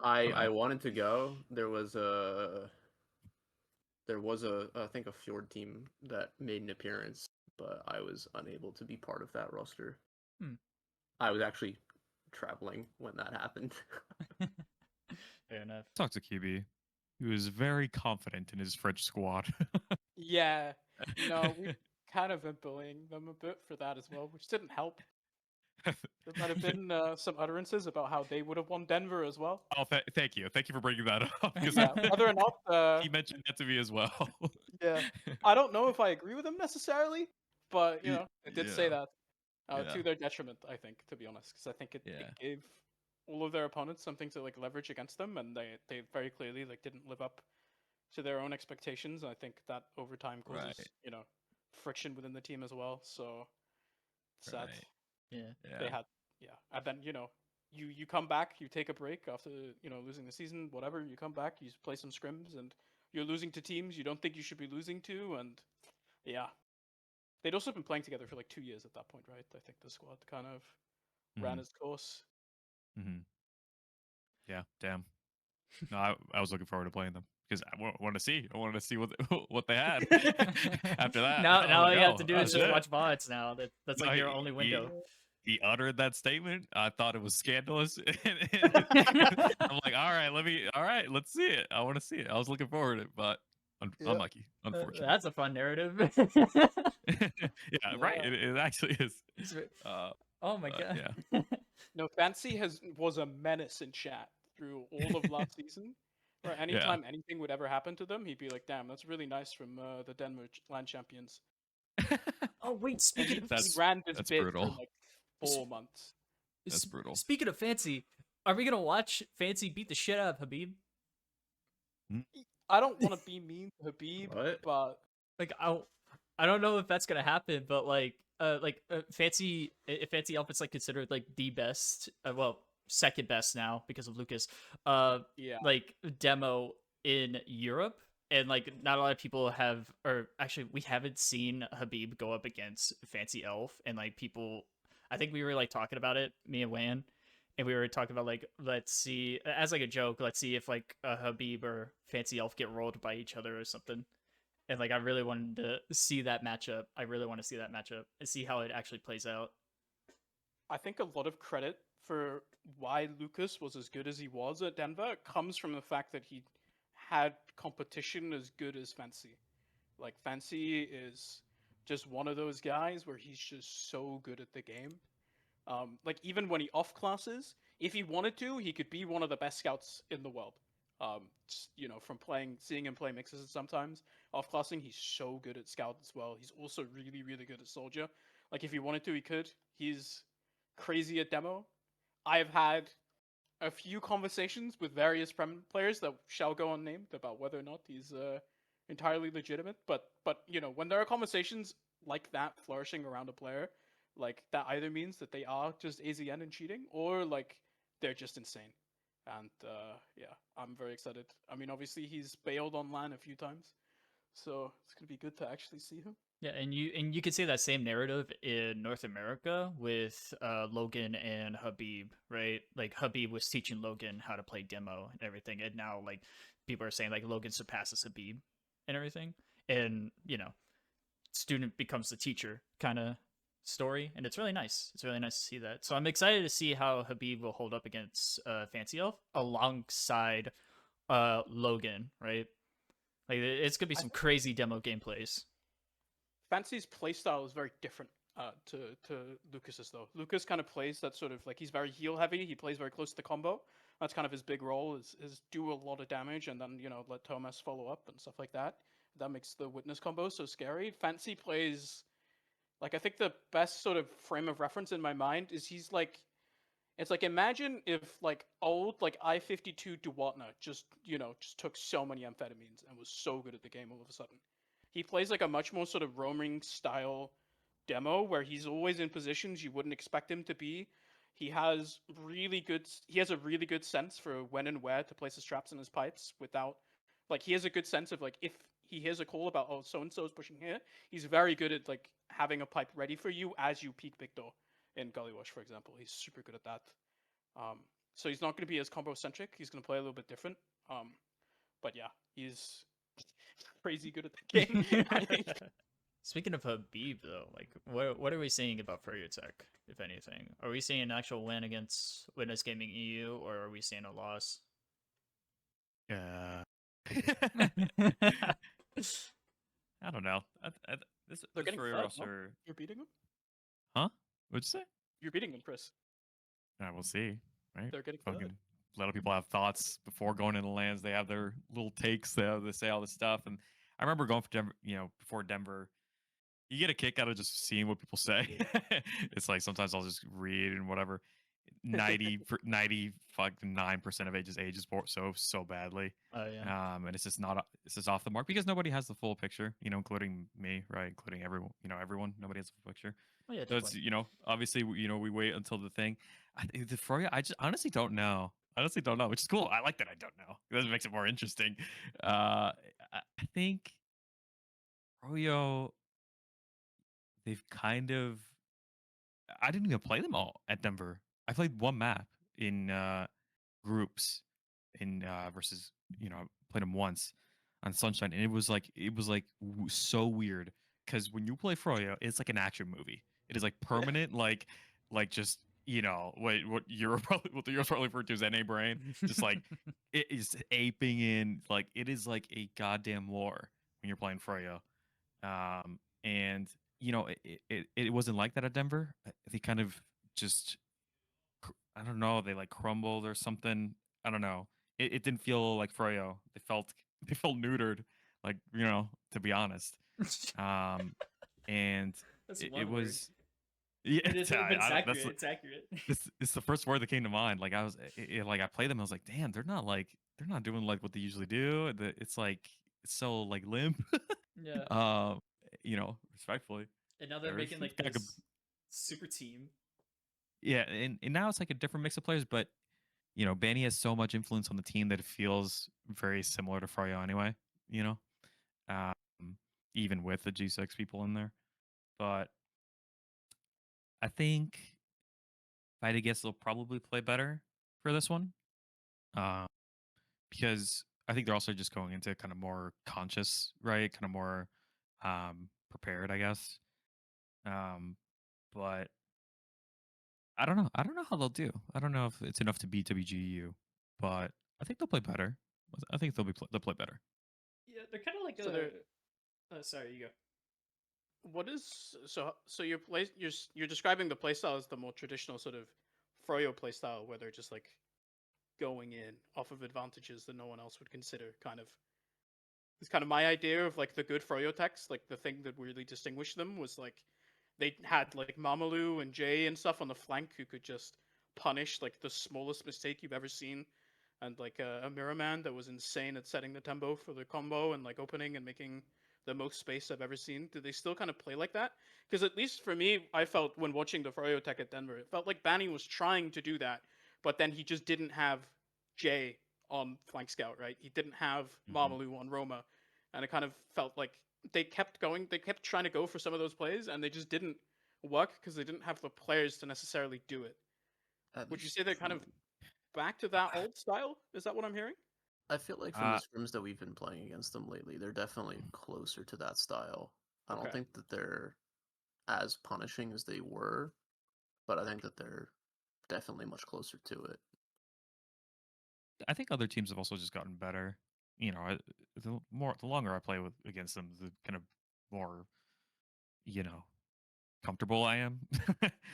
I wanted to go. There was I think a Fjord team that made an appearance, but I was unable to be part of that roster. I was actually traveling when that happened. Fair enough. Talk to QB. He was very confident in his French squad. Yeah, we kind of been bullying them a bit for that as well, which didn't help. There might have been some utterances about how they would have won Denver as well. Oh, thank you for bringing that up. Yeah, whether or not he mentioned that to me as well. Yeah, I don't know if I agree with him necessarily, but they did say that to their detriment. I think, to be honest, because I think it gave all of their opponents something to leverage against them, and they very clearly didn't live up to their own expectations. I think that over time causes friction within the team as well. So sad. Yeah. They had and then you come back, you take a break after losing the season, whatever. You come back, you play some scrims, and you're losing to teams you don't think you should be losing to, and they'd also been playing together for 2 years at that point, right? I think the squad kind of ran its course. Yeah, damn. No, I was looking forward to playing them because I wanted to see what they had after that. Now all you have to do is just watch VODs now. That's your only window. He uttered that statement. I thought it was scandalous. I'm like, all right, let's see it. I want to see it. I was looking forward to it, but unlucky, unfortunately. That's a fun narrative. Yeah, right. It actually is. Oh my god. Yeah. No, Fancy was a menace in chat through all of last season. Or anytime anything would ever happen to them, he'd be like, "Damn, that's really nice from the Denver LAN champions." Oh wait, speaking of he ran this bit brutal. For 4 months. That's brutal. Speaking of Fancy, are we gonna watch Fancy beat the shit out of Habib? I don't want to be mean to Habib, but I don't know if that's gonna happen, but Fancy Elf is like considered like the best, well, second best now because of Lucas, Yeah. like demo in Europe. And like not a lot of people have, or actually we haven't seen Habib go up against Fancy Elf. And like people, I think we were like talking about it, me and Wan, and we were talking about like, let's see, as like a joke, let's see if like Habib or Fancy Elf get rolled by each other or something. And like I really wanted to see that matchup. I really want to see that matchup and see how it actually plays out. I think a lot of credit for why Lucas was as good as he was at Denver comes from the fact that he had competition as good as Fancy. Like Fancy is just one of those guys where he's just so good at the game. Like even when he off classes, if he wanted to, he could be one of the best scouts in the world. From seeing him play mixes sometimes off classing, he's so good at scout as well. He's also really, really good at soldier. Like if he wanted to, he could. He's crazy at demo. I've had a few conversations with various Prem players that shall go unnamed about whether or not he's entirely legitimate. But when there are conversations like that flourishing around a player, like that either means that they are just AZN and cheating, or like they're just insane. And yeah, I'm very excited. I mean, obviously he's bailed on LAN a few times, so it's gonna be good to actually see him. Yeah, and you could see that same narrative in North America with Logan and Habib, right? Like Habib was teaching Logan how to play demo and everything, and now like people are saying like Logan surpasses Habib and everything, and student becomes the teacher kind of story, and it's really nice. It's really nice to see that. So I'm excited to see how Habib will hold up against Fancy Elf alongside Logan, right? Like it's gonna be some crazy demo gameplays. Fancy's playstyle is very different to Lucas's though. Lucas kind of plays that sort of like he's very heal heavy. He plays very close to the combo. That's kind of his big role is do a lot of damage and then let Thomas follow up and stuff like that. That makes the witness combo so scary. Fancy plays like I think the best sort of frame of reference in my mind is he's like it's like imagine if like old like I-52 Duwatna just took so many amphetamines and was so good at the game all of a sudden. He plays like a much more sort of roaming style demo where he's always in positions you wouldn't expect him to be. He has a really good sense for when and where to place his traps and his pipes without like he has a good sense of like if he hears a call about oh so and so is pushing here, he's very good at like having a pipe ready for you as you peek big door in Gully Wash, for example. He's super good at that. So he's not going to be as combo centric. He's going to play a little bit different. But yeah, he's crazy good at the game. I think. Speaking of Habib, though, like what are we seeing about Furrier Tech, if anything? Are we seeing an actual win against Witness Gaming EU, or are we seeing a loss? Yeah. I don't know. They're getting fed, roster. no? You're beating them? Huh? What'd you say? You're beating them, Chris. Yeah, we'll see. Right? They're getting fed. Fucking a lot of people have thoughts before going into lands. They have their little takes. They say all this stuff. And I remember going for Denver, before Denver, you get a kick out of just seeing what people say. It's like sometimes I'll just read and whatever. 99% of ages so badly. Oh yeah. And it's just off the mark because nobody has the full picture, including me, right? Including everyone. Nobody has the full picture. Oh yeah. So it's, obviously, we wait until the thing. The Froyo, I just honestly don't know. Which is cool. I like that I don't know. That makes it more interesting. I think Froyo, they've kind of. I didn't even play them all at Denver. I played one map in groups in versus played them once on Sunshine, and it was like so weird because when you play Froyo, it's like an action movie. It is like permanent, like just what the Euro's probably referred to as NA brain, just like it is aping in, like it is like a goddamn war when you're playing Froyo, and it wasn't like that at Denver. They kind of just I don't know, they like crumbled or something. I don't know. It didn't feel like Froyo. They felt neutered, like to be honest. And it was. Yeah, it's accurate. It's accurate. It's the first word that came to mind. Like I was, like I played them. I was like, damn, they're not doing like what they usually do. It's like it's so like limp. Yeah. Respectfully. And now they're It's making like got this super team. Yeah, and now it's like a different mix of players, but Banny has so much influence on the team that it feels very similar to Froyo anyway. You know, um, even with the G6 people in there. But I think if I had to guess, they'll probably play better for this one, uh, because I think they're also just going into kind of more conscious, right? Kind of more prepared, I guess. Um, but I don't know. I don't know how they'll do. I don't know if it's enough to beat WGU, but I think they'll play better. I think they'll play better. Yeah, they're kind of like So they're sorry, you go. what is so you're describing the playstyle as the more traditional sort of Froyo playstyle where they're just like going in off of advantages that no one else would consider. It's kind of my idea of like the good Froyo techs. Like the thing that really distinguished them was like they had like Mamalu and Jay and stuff on the flank who could just punish like the smallest mistake you've ever seen, and like a Mirror Man that was insane at setting the tempo for the combo and like opening and making the most space I've ever seen. Do they still kind of play like that? Because at least for me, I felt when watching the Froyo tech at Denver, it felt like Banny was trying to do that, but then he just didn't have Jay on flank scout, right? He didn't have Mhm. Mamalu on Roma, and it kind of felt like they kept going. They kept trying to go for some of those plays, and they just didn't work because they didn't have the players to necessarily do it. That Would you is say they're kind of true. back to that old style? Is that what I'm hearing? I feel like from the Uh, scrims that we've been playing against them lately, they're definitely closer to that style. I don't Okay. think that they're as punishing as they were, but I think that they're definitely much closer to it. I think other teams have also just gotten better. The longer I play with against them, the kind of more you know comfortable I am.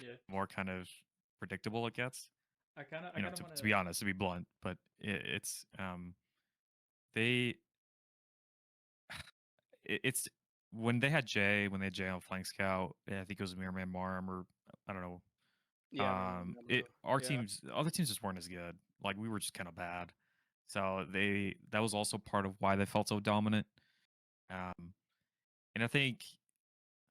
Yeah, More kind of predictable it gets. I kind of want To be honest, to be blunt, but it's they it's when they had Jay on flank scout. I think it was Mirror Man Marm, or I don't know. Yeah, Mirrorman Mamalu. Our Yeah. other teams just weren't as good. Like we were just kind of bad. So that was also part of why they felt so dominant. Um, and I think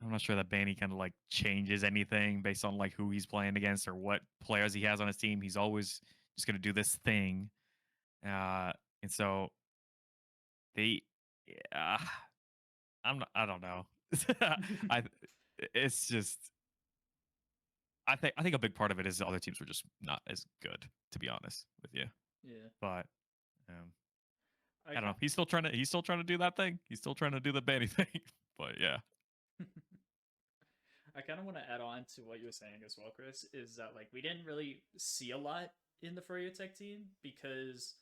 I'm not sure that Banny kind of like changes anything based on like who he's playing against or what players he has on his team. He's always just gonna do this thing. And so they, yeah, I don't know. I it's just I think a big part of it is the other teams were just not as good, to be honest with you. yeah. But um, I I don't know. He's still trying to do that thing. He's still trying to do the Banny thing. But yeah. I kind of want to add on to what you were saying as well, Chris, is that like we didn't really see a lot in the Froyo Tech team because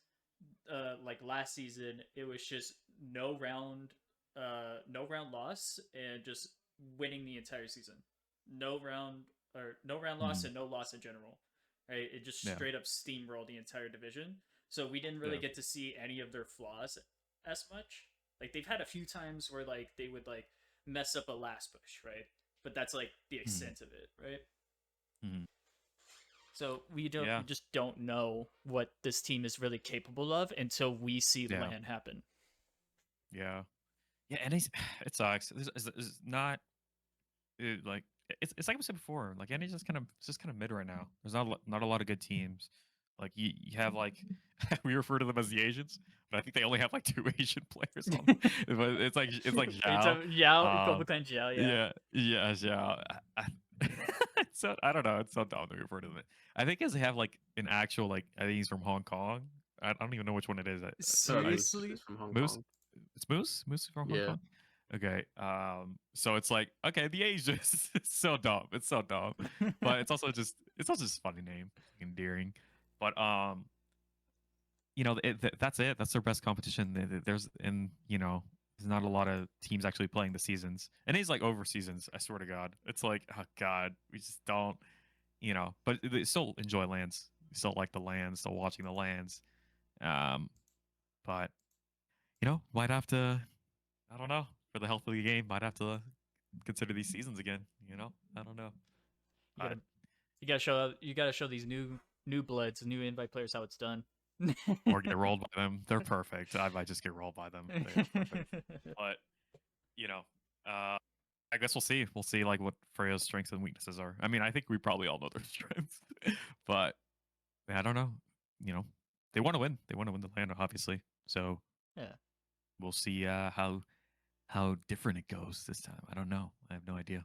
like last season it was just no round loss and just winning the entire season. No round no round loss Mhm. and no loss in general. Right? It just Yeah. straight up steamrolled the entire division. So we didn't really Yeah. get to see any of their flaws as much. Like they've had a few times where like they would like mess up a last push, right? But that's like the Mhm. extent of it, right? Mhm. So we Yeah. just don't know what this team is really capable of until we see Yeah. LAN happen. Yeah. Yeah, and it sucks. It's not like it's like I said before. Like NA's just kind of mid right now. There's not a lot of good teams. Like you have like we refer to them as the Asians, but I think they only have like two Asian players on them. But it's like Zhao. Yao, Global Clan Zhao, yeah. Yeah, Zhao. So I don't know. It's so dumb to refer to them. I think as they have like an actual like I think he's from Hong Kong. I don't even know which one it is. Moose Seriously? is from Hong Moose. Kong. It's Moose. Moose is from Hong Yeah. Kong. Okay. So it's like okay, the Asians. It's so dumb. It's so dumb. But it's also just a funny name, endearing. But that's it. That's their best competition. There's there's not a lot of teams actually playing the seasons, and it's like over seasons. I swear to God, it's like oh God, we just don't, But they still enjoy lands. We still like the lands. Still watching the lands. But might have to. I don't know. For the health of the game, might have to consider these seasons again. I don't know. You gotta you gotta show these new bloods, new invite players how it's done. Or get rolled by them. They're perfect. I might just get rolled by them. They're perfect. But you know, uh, I guess we'll see. We'll see like what Freya's strengths and weaknesses are. I mean, I think we probably all know their strengths, but I don't know. You know, they want to win. They want to win the land, obviously. So Yeah. we'll see how different it goes this time. I don't know. I have no idea.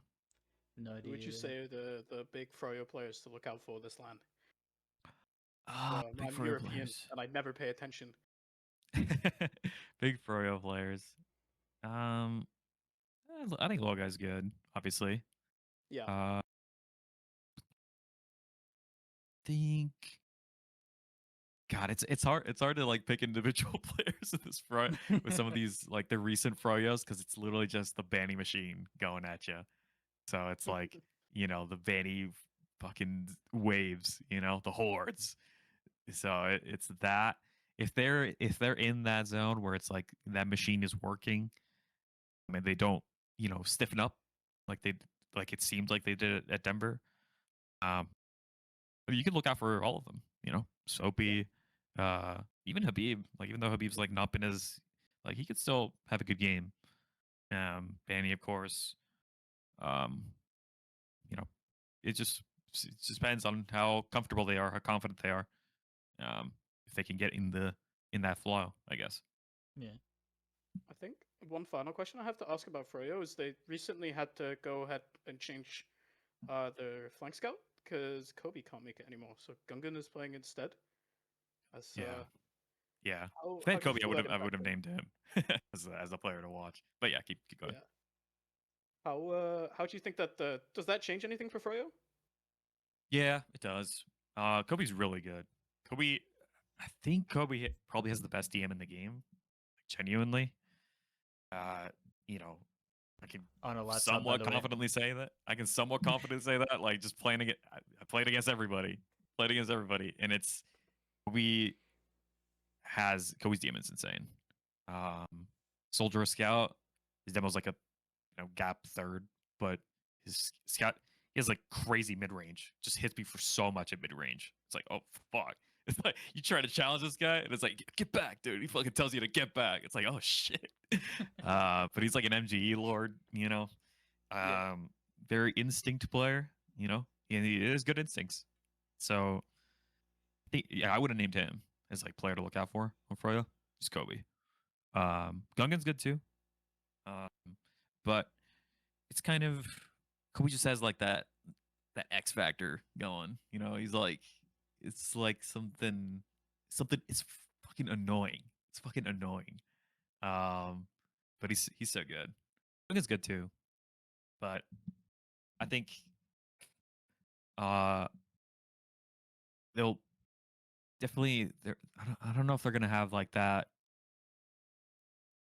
No Who idea. would you either. say are the big Froyo players to look out for this land? Big I'm Froyo European players. and I never pay attention. Big Froyo players. I think Logai's good, obviously. Yeah. Think God, it's hard to like pick individual players in this front with some of these like the recent Froyos because it's literally just the banning machine going at you. So it's like the banny fucking waves, the hordes. So it's that if they're in that zone where it's like that machine is working, I mean they don't stiffen up like it seemed like they did it at Denver. Um, you can look out for all of them. Soapy, even Habib. Like even though Habib's like not been as like he could still have a good game. Banny, of course. Um, you know, it just depends on how comfortable they are, how confident they are. If they can get in that flow, I guess. Yeah. I think one final question I have to ask about Froyo is they recently had to go ahead and change their flank scout because Kobe can't make it anymore. So Gungan is playing instead. As Yeah. how, If I how had do you Kobe, feel that I would have impacted? named him as a player to watch. But yeah, keep going. Yeah. How do you think that does that change anything for Froyo? Yeah, it does. Kobe's really good. I think Kobe probably has the best DM in the game, like, genuinely. Uh, you know, I can On a laptop, by somewhat the way. confidently say that. I can somewhat confidently say that. Like just playing against, I played against everybody, and it's Kobe Kobe's DM is insane. Soldier or Scout, his demo's like a gap third, but his Scout he has like crazy mid range. Just hits me for so much at mid range. It's like, oh fuck. It's like you try to challenge this guy, and it's like, get back, dude. He fucking tells you to get back. It's like, oh shit. But he's like an MGE lord, Yeah. very instinct player, and he has good instincts. So I would have named him as like player to look out for on Froyo. Just Kobe. Gungan's good too. Um, but it's kind of Kobe just has like that X factor going. He's like it's like something it's fucking annoying. It's fucking annoying. But he's so good. Gungan's good too. But I think uh they'll definitely I don't know if they're gonna have like that.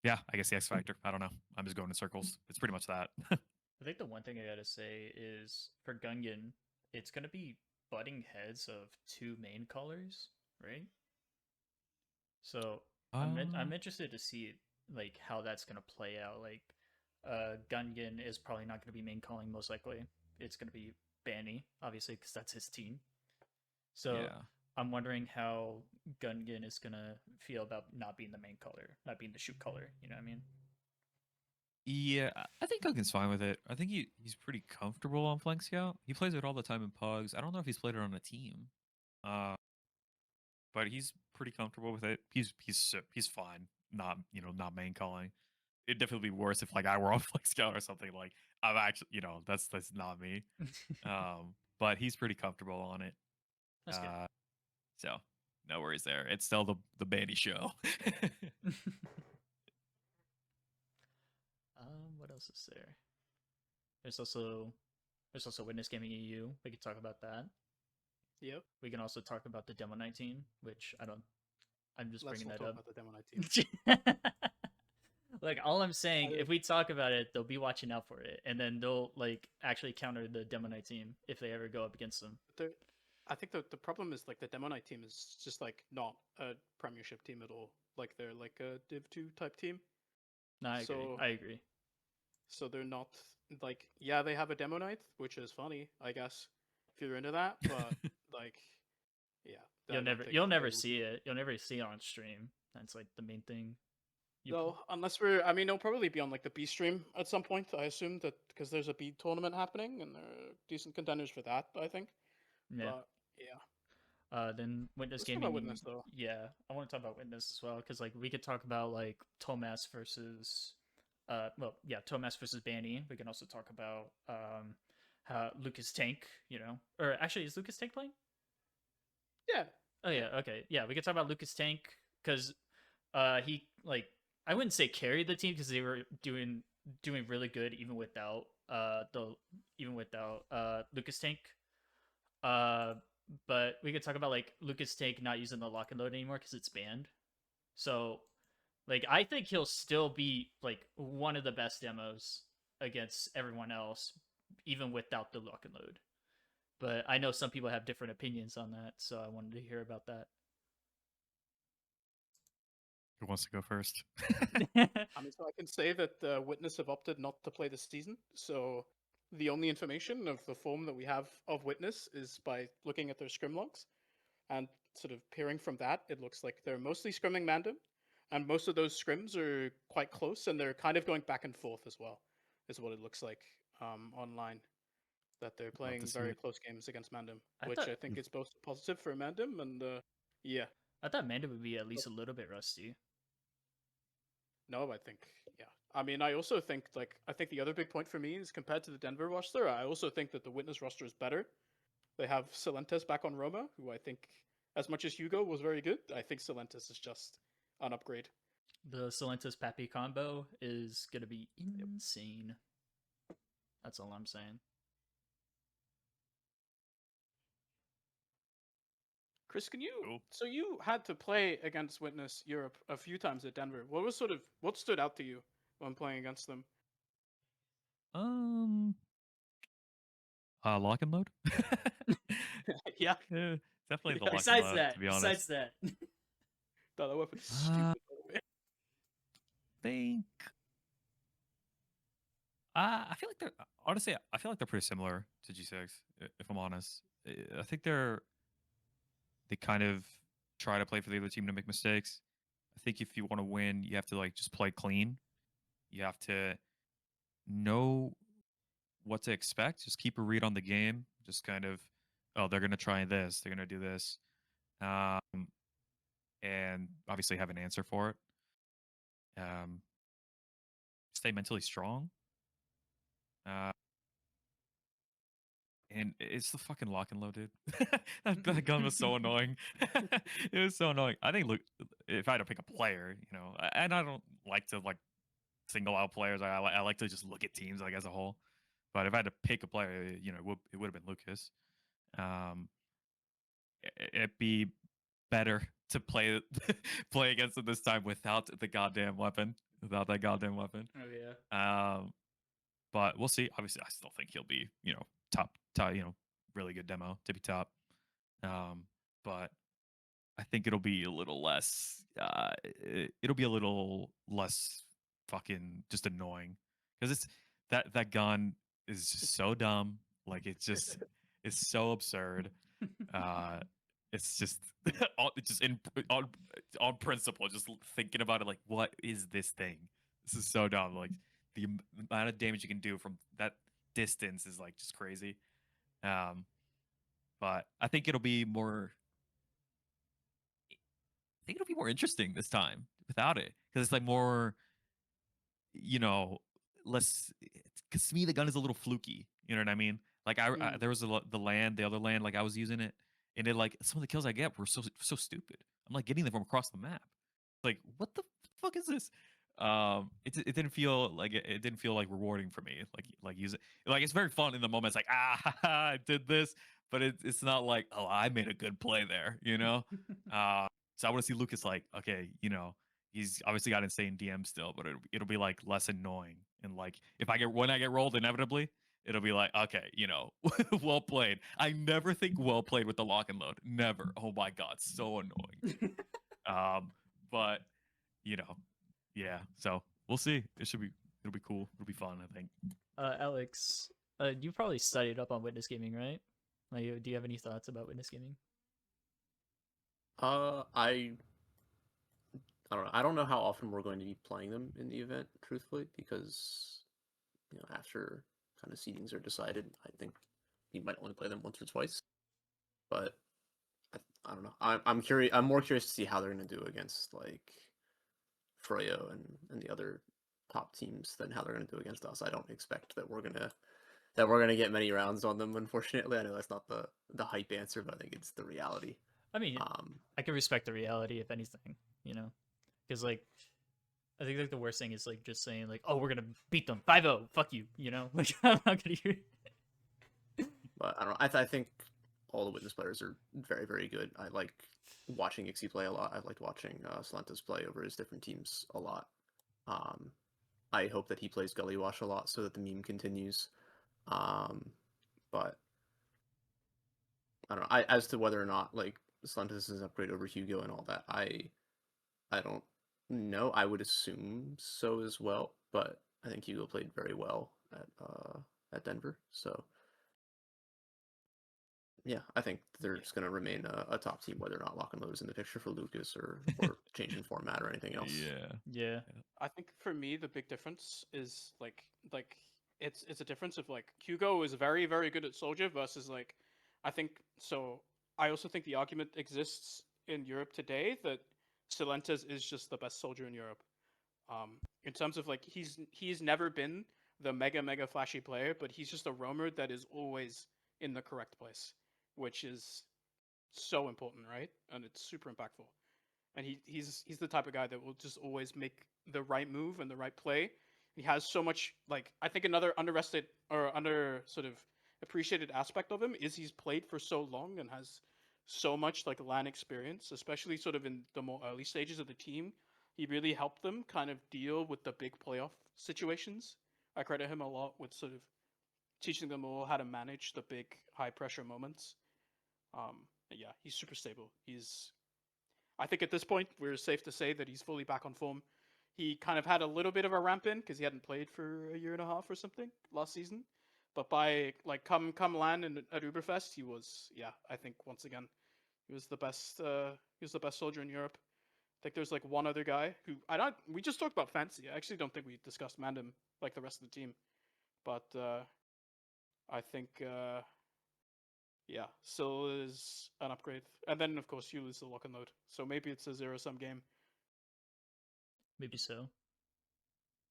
Yeah, I guess the X Factor. I don't know. I'm just going in circles. It's pretty much that. I think the one thing I gotta say is for Gungan, it's gonna be butting heads of two main colors, right? So I'm interested to see like how that's gonna play out. Like, Gungan is probably not gonna be main calling most likely. It's gonna be Banny, obviously, because that's his team. So Yeah. I'm wondering how Gungan is gonna feel about not being the main color, not being the shoot color. You know what I mean? Yeah, I think Gungan's fine with it. I think he's pretty comfortable on Flank Scout. He plays it all the time in Pugs. I don't know if he's played it on a team, but he's pretty comfortable with it. He's fine. Not main calling. It'd definitely be worse if like I were on Flank Scout or something. Like I'm actually, that's not me. But he's pretty comfortable on it. That's good. So no worries there. It's still the Banny show. What else is there? There's also Witness Gaming EU. We could talk about that. Yep. We can also talk about the Demo 19, which I'm just Let's bringing not that talk up. about the Demo 19. Like all I'm saying, if we talk about it, they'll be watching out for it, and then they'll like actually counter the Demo 19 if they ever go up against them. I think the problem is like the Demo Knight team is just like not a Premiership team at all. Like they're like a Div 2 type team. No, I agree. I agree. So they're not like they have a Demo Knight, which is funny, I guess, if you're into that. But like, yeah, You'll never see it. You'll never see it on stream. That's like the main thing. You No, unless I mean, it'll probably be on like the B stream at some point. I assume that because there's a B tournament happening and there are decent contenders for that. I think, yeah. but yeah. Then Witness Let's talk Gaming. about Witness though. Yeah, I want to talk about Witness as well because like we could talk about like Tomas versus, Tomas versus Banny. We can also talk about Lucas Tank. Or actually, is Lucas Tank playing? Yeah. Oh yeah, okay, yeah. We could talk about Lucas Tank because he like I wouldn't say carried the team because they were doing really good even without Lucas Tank. But we could talk about like Lucas Tank not using the lock and load anymore because it's banned. So like I think he'll still be like one of the best demos against everyone else, even without the lock and load. But I know some people have different opinions on that, so I wanted to hear about that. Who wants to go first? I mean, so I can say that Witness have opted not to play this season. So the only information of the form that we have of Witness is by looking at their scrim logs, and sort of peering from that, it looks like they're mostly scrimming Mandem, and most of those scrims are quite close, and they're kind of going back and forth as well, is what it looks like online. That they're playing see very it. close games against Mandem, I which thought- I think is both positive for Mandem and yeah. I thought Mandem would be at least a little bit rusty. No, I think yeah. I mean, I also think I think the other big point for me is compared to the Denver roster, I also think that the Witness roster is better. They have Silentes back on Roma, who I think, as much as Hugo was very good, I think Silentes is just an upgrade. The Silentis Pappy combo is gonna be insane. That's all I'm saying. Chris, can you? Cool. So you had to play against Witness Europe a few times at Denver. What stood out to you when playing against them? Lock and load. Yeah. Yeah, definitely the Yeah. lock Besides and load. that, To be honest, That weapon is stupid. By the way. think. I feel like they're honestly. I feel like they're pretty similar to G6. If I'm honest, I think they kind of try to play for the other team to make mistakes. I think if you want to win, you have to like just play clean. You have to know what to expect. Just keep a read on the game. Just kind of, oh, they're gonna try this. They're gonna do this, and obviously have an answer for it. Stay mentally strong. And it's the fucking lock and load, dude. that gun was so annoying. It was so annoying. I think, look, if I had to pick a player, and I don't like to like single out players. I like to just look at teams like as a whole. But if I had to pick a player, it would have been Lucas. It'd be better to play play against him this time without the goddamn weapon, without that goddamn weapon. Oh yeah. But we'll see. Obviously, I still think he'll be, top, really good demo to be top. But I think it'll be a little less. It'll be a little less fucking just annoying because it's that gun is just so dumb. Like it's so absurd. It's just just on principle. Just thinking about it, like what is this thing? This is so dumb. Like the amount of damage you can do from that distance is like just crazy. But I think it'll be more. I think it'll be more interesting this time without it because it's like more, less. Because to me, the gun is a little fluky. You know what I mean? Like there was the other land, like I was using it, and it like some of the kills I get were so stupid. I'm like getting them from across the map. Like what the fuck is this? It didn't feel like it didn't feel like rewarding for me. Like using like it's very fun in the moment. It's like I did this, but it's not like oh I made a good play there. So I want to see Lucas like okay he's obviously got insane DM still, but it'll be like less annoying and like when I get rolled inevitably. It'll be like, okay, well played. I never think well played with the lock and load. Never. Oh my god, so annoying. But yeah. So we'll see. It'll be cool. It'll be fun. I think. Alex, you probably studied up on Witness Gaming, right? Like, do you have any thoughts about Witness Gaming? I don't know. I don't know how often we're going to be playing them in the event, truthfully, because after kind of seedings are decided, I think we might only play them once or twice. But I don't know. I'm curious. I'm more curious to see how they're going to do against like Froyo and the other top teams than how they're going to do against us. I don't expect that we're gonna get many rounds on them. Unfortunately, I know that's not the hype answer, but I think it's the reality. I mean, I can respect the reality if anything, because like I think like the worst thing is like just saying like, oh, we're gonna beat them 5-0, fuck you, like I'm not gonna hear. But I don't know. I think all the witness players are very, very good. I like watching Ixie play a lot. I've liked watching Slantas play over his different teams a lot. I hope that he plays Gully Wash a lot so that the meme continues. But I don't know. As to whether or not like Slantas is an upgrade over Hugo and all that, I don't know. I would assume so as well, but I think Hugo played very well at Denver. So yeah, I think they're just going to remain a top team, whether or not Lock and Load is in the picture for Lucas or changing format or anything else. Yeah. I think for me the big difference is like it's a difference of like Hugo is very, very good at Soldier versus like I think so. I also think the argument exists in Europe today that Silentes is just the best soldier in Europe. In terms of like he's never been the mega flashy player, but he's just a roamer that is always in the correct place, which is so important, right? And it's super impactful. And he's the type of guy that will just always make the right move and the right play. He has so much like I think another underestimated or under sort of appreciated aspect of him is he's played for so long and has so much like LAN experience, especially sort of in the more early stages of the team. He really helped them kind of deal with the big playoff situations. I credit him a lot with sort of teaching them all how to manage the big high pressure moments. Yeah, he's super stable. I think at this point we're safe to say that he's fully back on form. He kind of had a little bit of a ramp in because he hadn't played for a year and a half or something last season. But by like come LAN and at Uberfest, he was I think once again he was the best. He was the best soldier in Europe. I think there's like one other guy who I don't. We just talked about Fancy. I actually don't think we discussed Mandem like the rest of the team. But I think Sil is an upgrade, and then of course you lose the lock and load. So maybe it's a zero-sum game. Maybe so.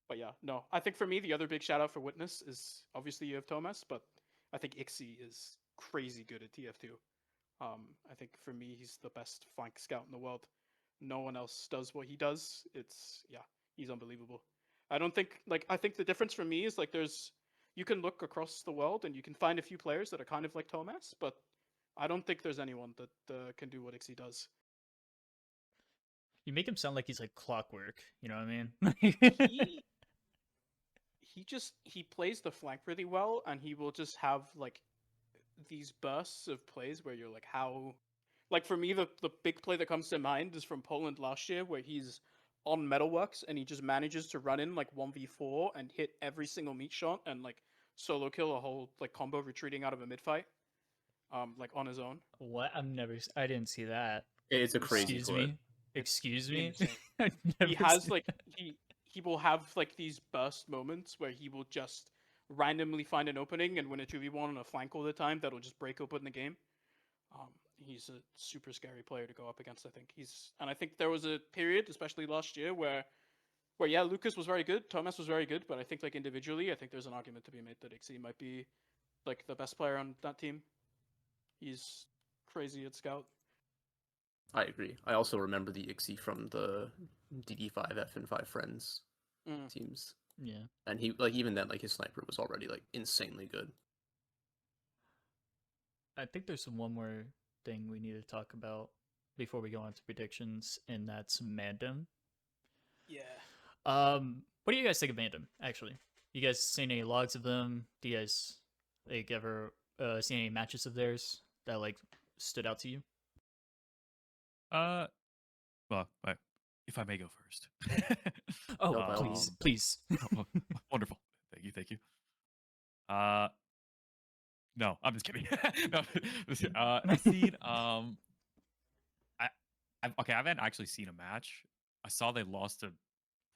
But yeah, no. I think for me the other big shout out for Witness is obviously you have Thomas, but I think Ixie is crazy good at TF2. I think for me he's the best flank scout in the world. No one else does what he does. He's unbelievable. I think the difference for me is like you can look across the world and you can find a few players that are kind of like Thomas, but I don't think there's anyone that can do what Ixie does. You make him sound like he's like clockwork, you know what I mean? he plays the flank really well, and he will just have like these bursts of plays where you're like, how? Like for me, the big play that comes to mind is from PoLANd last year, where he's on Metalworks and he just manages to run in like 1v4 and hit every single meat shot and like solo kill a whole like combo retreating out of a mid fight, like on his own. What? I didn't see that. It's a crazy clip. Excuse me. He has like he will have like these burst moments where he will just randomly find an opening and win a 2v1 on a flank all the time that'll just break open the game. He's a super scary player to go up against. I think there was a period, especially last year, where yeah, Lucas was very good, Thomas was very good, but I think like individually, I think there's an argument to be made that Ixie might be like the best player on that team. He's crazy at scout. I agree. I also remember the Ixie from the DD5F and 5 Friends teams. Yeah. And he like even then like his sniper was already like insanely good. I think there's one more thing we need to talk about before we go on to predictions, and that's Mandem. Yeah. What do you guys think of Mandem, actually? You guys seen any logs of them? Do you guys like ever seen any matches of theirs that like stood out to you? Well, if I may go first. Please. Oh, wonderful. Thank you. No, I'm just kidding. No, I've seen I haven't actually seen a match. I saw they lost a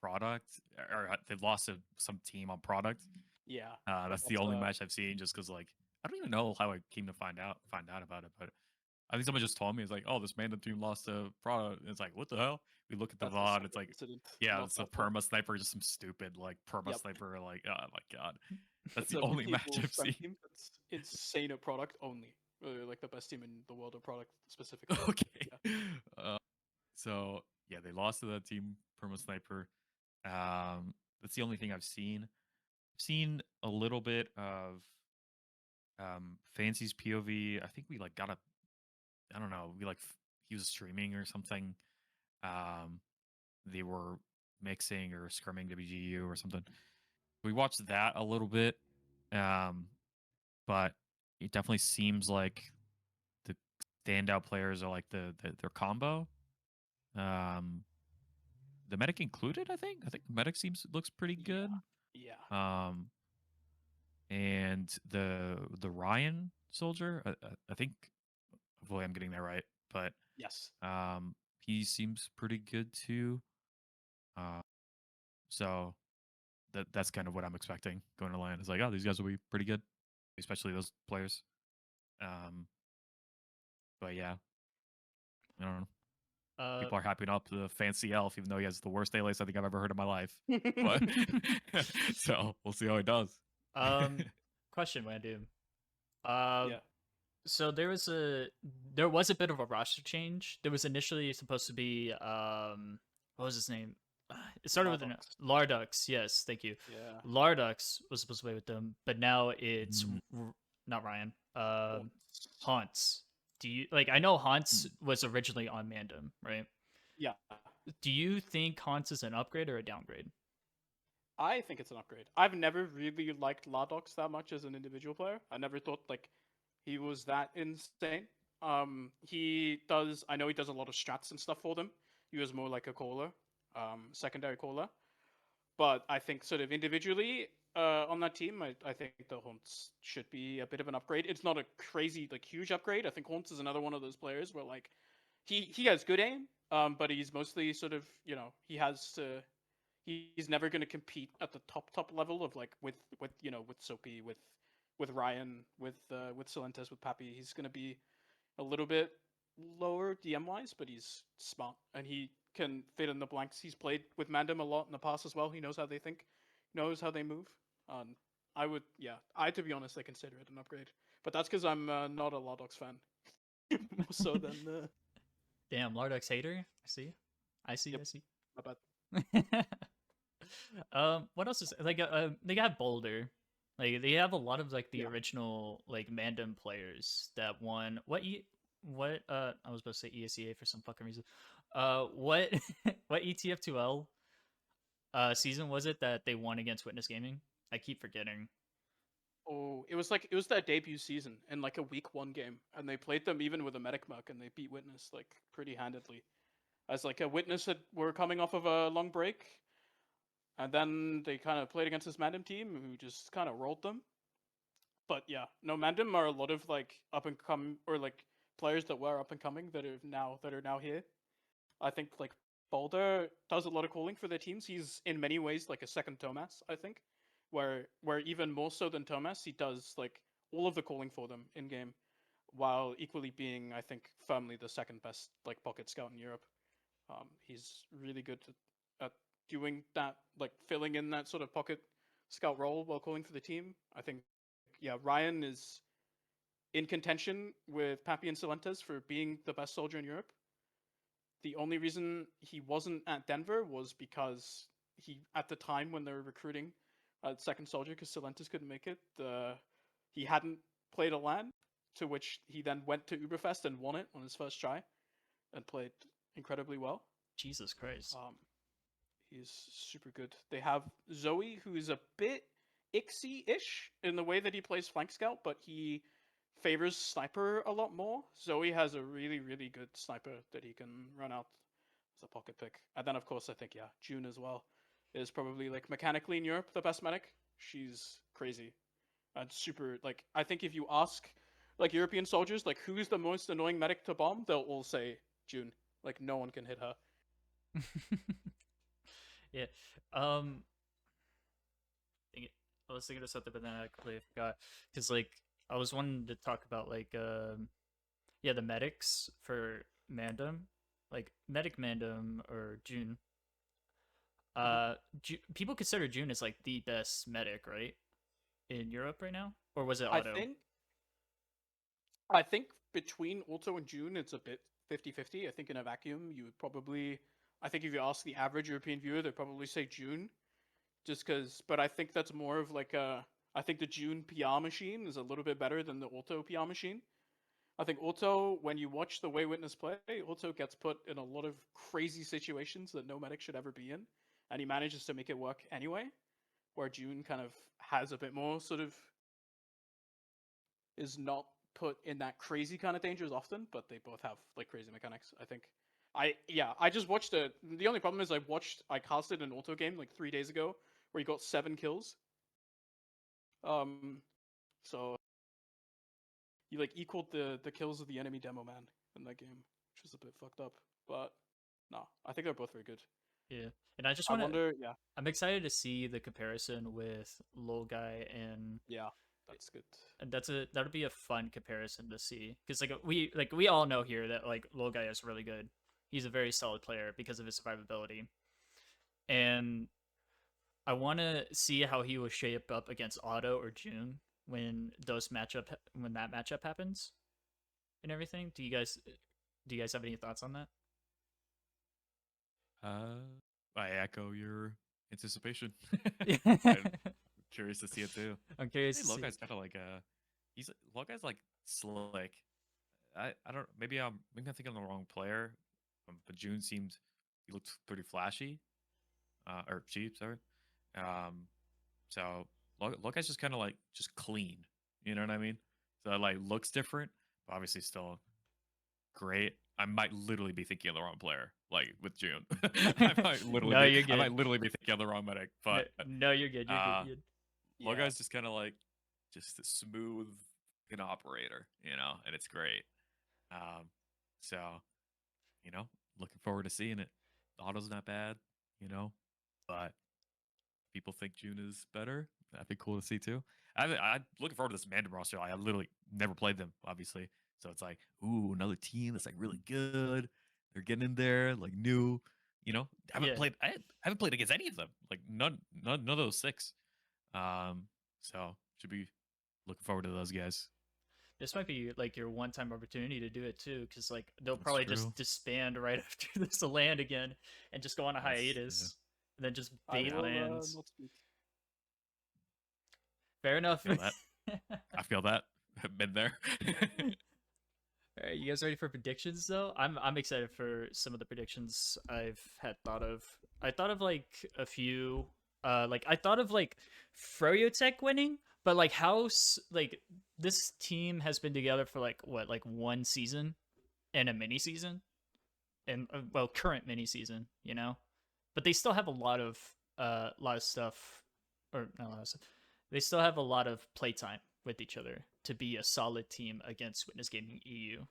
product, or they lost some team on product. Yeah. That's the only match I've seen, just because like I don't even know how I came to find out about it, but I think someone just told me, it's like, oh, this Mandem team lost a product. It's like, what the hell? We look at the That's VOD, it's like, incident, yeah, not it's a Zapka. perma sniper, just some stupid like perma Yep. sniper. Like, oh my god, that's It's the a only match medieval I've friend seen. team that's insane at product only. Like the best team in the world of product specifically. Okay. Yeah. So yeah, they lost to that team, perma sniper. That's the only thing I've seen. I've seen a little bit of Fancy's POV. I think we like got a, I don't know, he was streaming or something. They were mixing or scrimming WGU or something. We watched that a little bit, but it definitely seems like the standout players are like their combo. The medic included, I think. I think the medic looks pretty good. Yeah. And the Ryan soldier, I think, hopefully I'm getting that right, but Yes. he seems pretty good too. So that's kind of what I'm expecting going to LAN. It's like, oh, these guys will be pretty good, especially those players. But yeah, I don't know. People are hyping up the fancy elf, even though he has the worst alias I think I've ever heard in my life. But so we'll see how he does. Question, Mandem. Yeah. So there was a bit of a roster change. There was initially supposed to be what was his name? It started with an Lardux. Yes, thank you. Yeah. Lardux was supposed to play with them, but now it's not Ryan. Haunts. Do you like? I know Haunts was originally on Mandem, right? Yeah. Do you think Haunts is an upgrade or a downgrade? I think it's an upgrade. I've never really liked Lardux that much as an individual player. I never thought like he was that insane. He does. I know he does a lot of strats and stuff for them. He was more like a caller, secondary caller. But I think sort of individually on that team, I think the Haunts should be a bit of an upgrade. It's not a crazy like huge upgrade. I think Haunts is another one of those players where like he has good aim, but he's mostly sort of he has to. He's never going to compete at the top level of like with Soapy, with Ryan, with Silentes, with Pappy. He's going to be a little bit lower DM wise, but he's smart and he can fit in the blanks. He's played with Mandem a lot in the past as well. He knows how they think, knows how they move. I to be honest, I consider it an upgrade, but that's because I'm not a Lardox fan, more so than. Damn, Lardux hater. I see. Yep. I see. My bad. What else is like? They have Boulder. Like they have a lot of like the original like Mandem players that won. I was supposed to say ESEA for some fucking reason. What what ETF2L season was it that they won against Witness Gaming? I keep forgetting. Oh, it was their debut season in like a week 1 game, and they played them even with a medic muck, and they beat Witness like pretty handedly. As like a Witness that were coming off of a long break, and then they kind of played against this Mandem team who just kind of rolled them. But yeah, no, Mandem are a lot of like up and come or like players that were up and coming that are now here. I think like Boulder does a lot of calling for their teams. He's in many ways like a second Thomas, I think, where even more so than Thomas, he does like all of the calling for them in game, while equally being, I think, firmly the second best like pocket scout in Europe. He's really good at doing that, like filling in that sort of pocket scout role while calling for the team. I think, yeah, Ryan is in contention with Pappy and Silentes for being the best soldier in Europe. The only reason he wasn't at Denver was because at the time when they were recruiting second soldier, because Silentes couldn't make it, he hadn't played a LAN, to which he then went to Uberfest and won it on his first try, and played incredibly well. Jesus Christ. He's super good. They have Zoe, who's a bit Ixie-ish in the way that he plays flank scout, but he favors sniper a lot more. Zoe has a really, really good sniper that he can run out as a pocket pick. And then, of course, I think, June as well is probably, like, mechanically in Europe the best medic. She's crazy and super, like, I think if you ask, like, European soldiers, like, who's the most annoying medic to bomb, they'll all say June. Like, no one can hit her. Yeah. Dang it. I was thinking of something, but then I completely forgot. Because like I was wanting to talk about like yeah, the medics for Mandem, like medic Mandem or June. Mhm. People consider June as like the best medic, right, in Europe right now, or was it I Auto? think I think between Auto and June, it's a bit 50-50. I think in a vacuum, you would probably, I think if you ask the average European viewer, they'd probably say June, just because. But I think that's more of like a. I think the June PR machine is a little bit better than the Auto PR machine. I think Auto, when you watch the Way Witness play, Auto gets put in a lot of crazy situations that no medic should ever be in, and he manages to make it work anyway. Where June kind of has a bit more sort of is not put in that crazy kind of danger as often, but they both have like crazy mechanics. I think. I just watched it. The only problem is I casted an Auto game like 3 days ago where he got 7 kills. Um, so he like equaled the kills of the enemy demo man in that game, which is a bit fucked up. But no, I think they're both very good. Yeah, and I just I want to. wonder, yeah, I'm excited to see the comparison with Lol Guy and yeah, that's good. that'll be a fun comparison to see because we all know here that like Lol Guy is really good. He's a very solid player because of his survivability, and I want to see how he will shape up against Auto or June when that matchup happens and everything. Do you guys have any thoughts on that? I echo your anticipation. I'm I'm curious to see it too. curious Hey, to see. Logai's kind of like Logai's like slick. I don't maybe I'm thinking of the wrong player, but June seemed he looked pretty flashy, or cheap, sorry. Um, so Logai's just kind of like just clean, you know what I mean? So it, like looks different, but obviously still great. I might literally be thinking of the wrong player, like with June. No, you're I might good. literally be thinking of the wrong medic, No, but no, you're good. You're good. uh, You're good. Yeah, Logai's just kind of like just a smooth an operator, and it's great. Um, so looking forward to seeing it. The auto's not bad, but people think June is better. That'd be cool to see too. I'm looking forward to this Mandem roster. I literally never played them, obviously. So it's like, ooh, another team that's like really good. They're getting in there, like new. Yeah. I haven't played against any of them. Like none of those six. So should be looking forward to those guys. This might be like your one-time opportunity to do it too, because like they'll That's probably just true. disband right after this land again, and just go on a Yeah. hiatus, and then just I bait Yeah. will lands. not speak. Fair enough. Feel that. I feel that. I've been there. All right, you guys ready for predictions though? I'm excited for some of the predictions I've had thought of. I thought of like a few. Like I thought of like Froyotech winning, but like like this team has been together for like what, like one season and a mini season, and well, current mini season, but they still have a lot of stuff, or not a lot of stuff. They still have a lot of playtime with each other to be a solid team against Witness Gaming EU.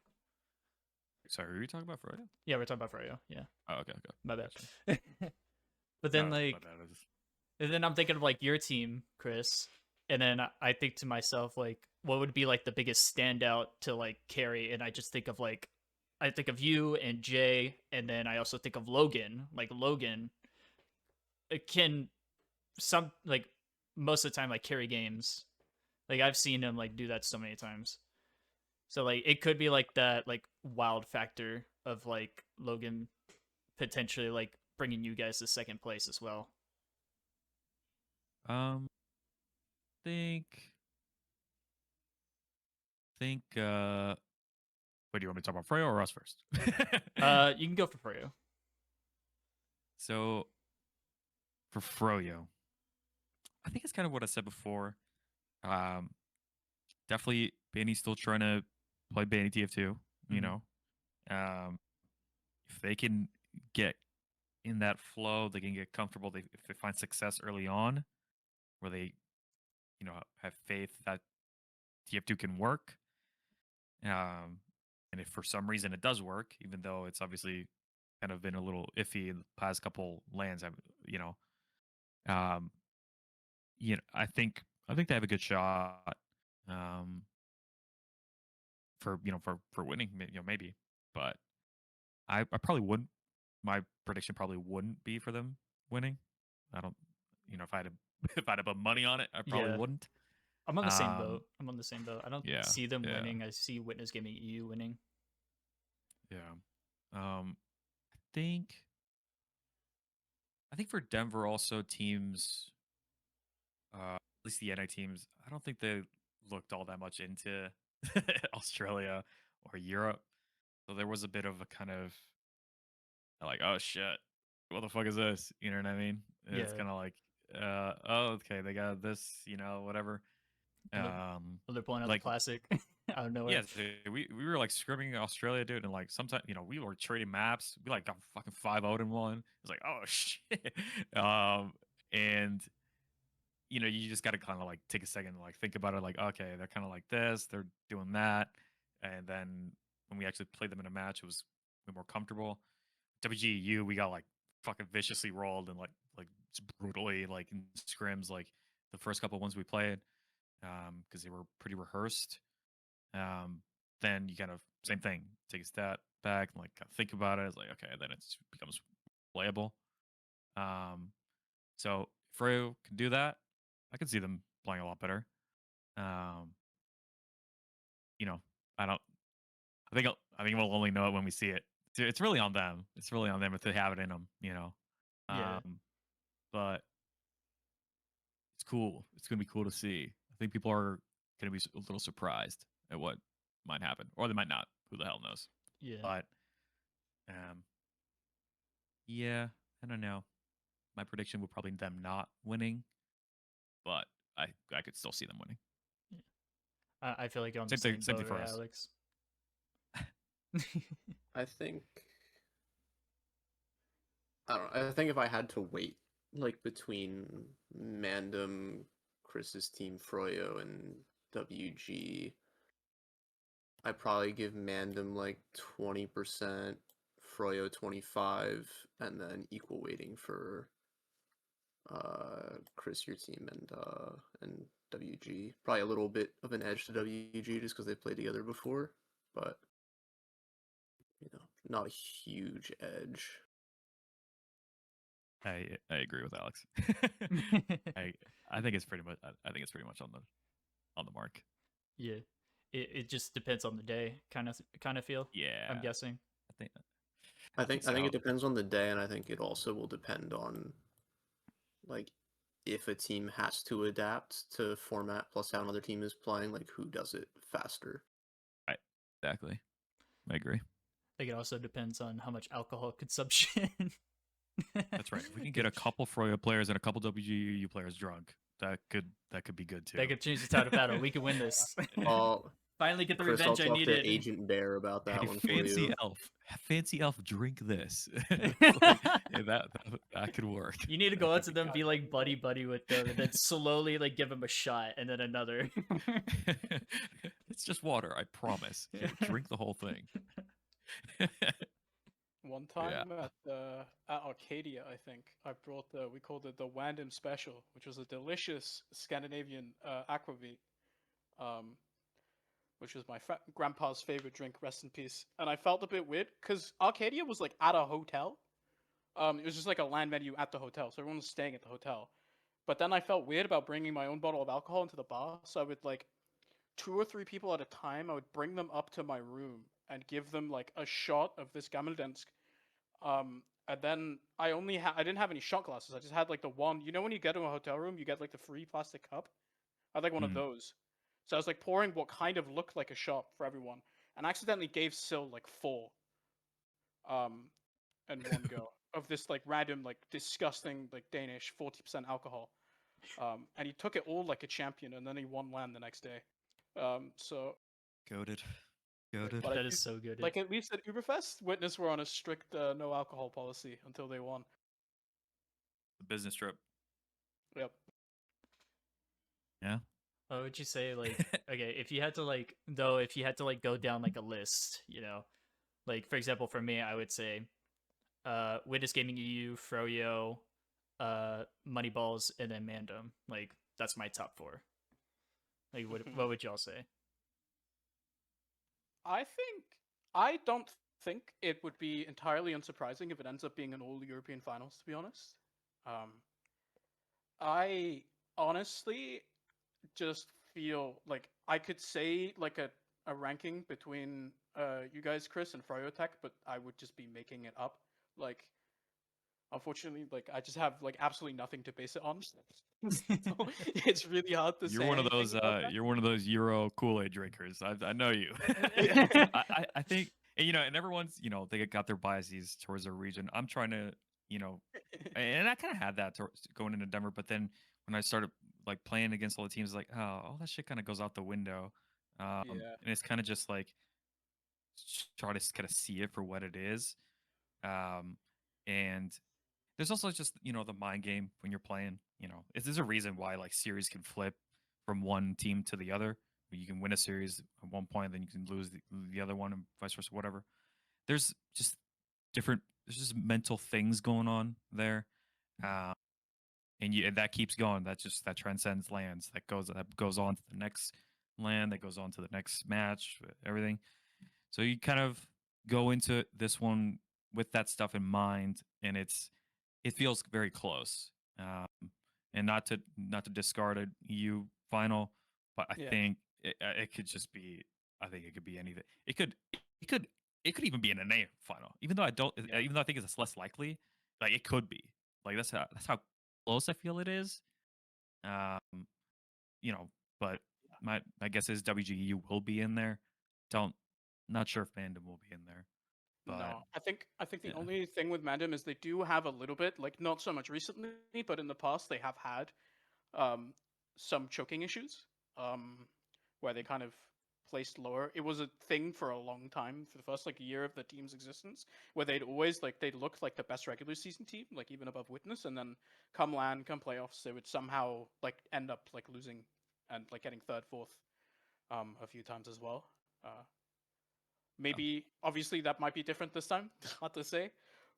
Sorry, were you talking about Froyo? Yeah, we're talking about Froyo. Yeah, Oh, okay, okay. my bad. Gotcha. But No, then my like, bad. I just and then I'm thinking of like your team, Chris, and then I think to myself like, what would be like the biggest standout to like carry? And I just think of like, I think of you and Jay, and then I also think of Logan. Like Logan can some like most of the time like carry games. Like I've seen him like do that so many times. So like it could be like that like wild factor of like Logan potentially like bringing you guys to second place as well. um think what do you want me to talk about, Froyo or us first? You can go for Froyo. So for Froyo, I think it's kind of what I said before. Um Definitely Banny's still trying to play Banny TF2, you Mhm. know. If they can get in that flow, they can get comfortable. If they find success early on, where they, have faith that TF2 can work. And if for some reason it does work, even though it's obviously kind of been a little iffy in the past couple lands. You know, um, I think they have a good shot. For for winning, maybe, but I probably wouldn't. My prediction probably wouldn't be for them winning. I don't, if I had to if I had to put money on it, I probably Yeah. wouldn't. I'm on the same boat. I don't Yeah, see them yeah, winning. I see Witness Gaming EU winning. yeah. I think for Denver also teams, at least the NA teams, I don't think they looked all that much into Australia or Europe. So there was a bit of a kind of like, oh shit, what the fuck is this? You know what I mean? It's Yeah. kind of like, oh, okay, they got this, whatever. They're pulling out the Like, classic out of nowhere. yeah, we were like scrimming Australia, dude, and like sometimes, we were trading maps. We like got fucking 5-0 in one. It's like, oh shit. And you just got to kind of like take a second and like think about it. Like, okay, they're kind of like this, they're doing that, and then when we actually played them in a match, it was way more comfortable. WGU, we got like fucking viciously rolled and like just brutally like in scrims, like the first couple ones we played, because they were pretty rehearsed. Then you kind of same thing, take a step back and like think about it. It's like, okay, then it becomes playable. So if Freo can do that, I can see them playing a lot better. You know, I don't. I think we'll only know it when we see it. It's really on them. It's really on them if they have it in them. Yeah. But it's cool. It's gonna be cool to see. I think people are gonna be a little surprised at what might happen, or they might not. Who the hell knows? Yeah. But, yeah, I don't know. My prediction would probably them not winning, but I could still see them winning. I feel like you're on Same the same thing. Same boat, thing for right, us. Alex? I think I don't know. I think if I had to wait, like between Mandem, Chris's team, Froyo, and WG, I'd probably give Mandem like 20%, Froyo 25, and then equal weighting for Chris, your team, and WG. Probably a little bit of an edge to WG just because they've played together before, but not a huge edge. I agree with Alex. I think it's pretty much. I think it's pretty much on the mark. Yeah. It just depends on the day, kind of feel. Yeah, I'm guessing. I think so. it depends on the day, and I think it also will depend on like if a team has to adapt to format plus how another team is playing, like who does it faster. Right. Exactly. I agree. I think it also depends on how much alcohol consumption. That's right. If we can get a couple Froyo players and a couple WGU players drunk, that could be good too. That could change the tide of battle. We can win this. Finally get the Chris, revenge I'll I talk needed. to Agent Bear about that hey, one for you. Fancy elf, drink this. That could work. You need to go out to them, be like buddy with them, and then slowly like give them a shot, and then another. It's just water, I promise. Here, drink the whole thing. One time at Arcadia, I think I brought we called it the Mandem Special, which was a delicious Scandinavian aquavit, which was my grandpa's favorite drink. Rest in peace. And I felt a bit weird because Arcadia was like at a hotel. It was just like a LAN venue at the hotel, so everyone was staying at the hotel. But then I felt weird about bringing my own bottle of alcohol into the bar, so I would like 2 or 3 people at a time. I would bring them up to my room and give them like a shot of this Gameldansk. And then I didn't have any shot glasses. I just had like the one. You know when you get to a hotel room, you get like the free plastic cup. I had like one of those. So I was like pouring what kind of looked like a shot for everyone, and accidentally gave Sil like 4, in one go of this like random like disgusting like Danish 40% alcohol. And he took it all like a champion, and then he won LAN the next day. So Goated. That is so good. Like at least at Uberfest, Witness were on a strict no alcohol policy until they won. The business trip. Yep. Yeah. What would you say, like, okay, if you had to like go down like a list, like for example, for me, I would say Witness Gaming EU, Froyo, Moneyballs, and then Mandem. Like that's my top 4. Like what would y'all say? I don't think it would be entirely unsurprising if it ends up being an all European finals, to be honest. I honestly just feel like I could say like a ranking between you guys, Chris, and Fryotech, but I would just be making it up. Like, unfortunately, like I just have like absolutely nothing to base it on. So it's really hard to You're say one of anything those. about that. You're one of those Euro Kool-Aid drinkers. I know you. I think and, and everyone's they got their biases towards their region. I'm trying to and I kind of had that going into Denver, but then when I started like playing against all the teams, like all that shit kind of goes out the window, Yeah. and it's kind of just like try to kind of see it for what it is, and there's also just the mind game when you're playing. There's a reason why like series can flip from one team to the other. You can win a series at one point, then you can lose the other one, and vice versa. Whatever. There's just different. There's just mental things going on there, and that keeps going. That transcends lands. That goes on to the next land. That goes on to the next match. Everything. So you kind of go into this one with that stuff in mind, and it feels very close. And not to discard an EU final, but I Yeah. think it could just be. I think it could be anything. It could even be an NA final, even though I don't. Yeah. Even though I think it's less likely. Like it could be. Like that's how close I feel it is. Um, but my guess is WGU will be in there. Not sure if Mandem will be in there. But No, I think the yeah. only thing with Mandem is they do have a little bit, like not so much recently, but in the past they have had um, some choking issues, where they kind of placed lower. It was a thing for a long time, for the first like year of the team's existence, where they'd always like they looked like the best regular season team, like even above Witness, and then come LAN, come playoffs, they would somehow like end up like losing and like getting third, fourth, a few times as well. Uh, Maybe obviously that might be different this time, hard to say,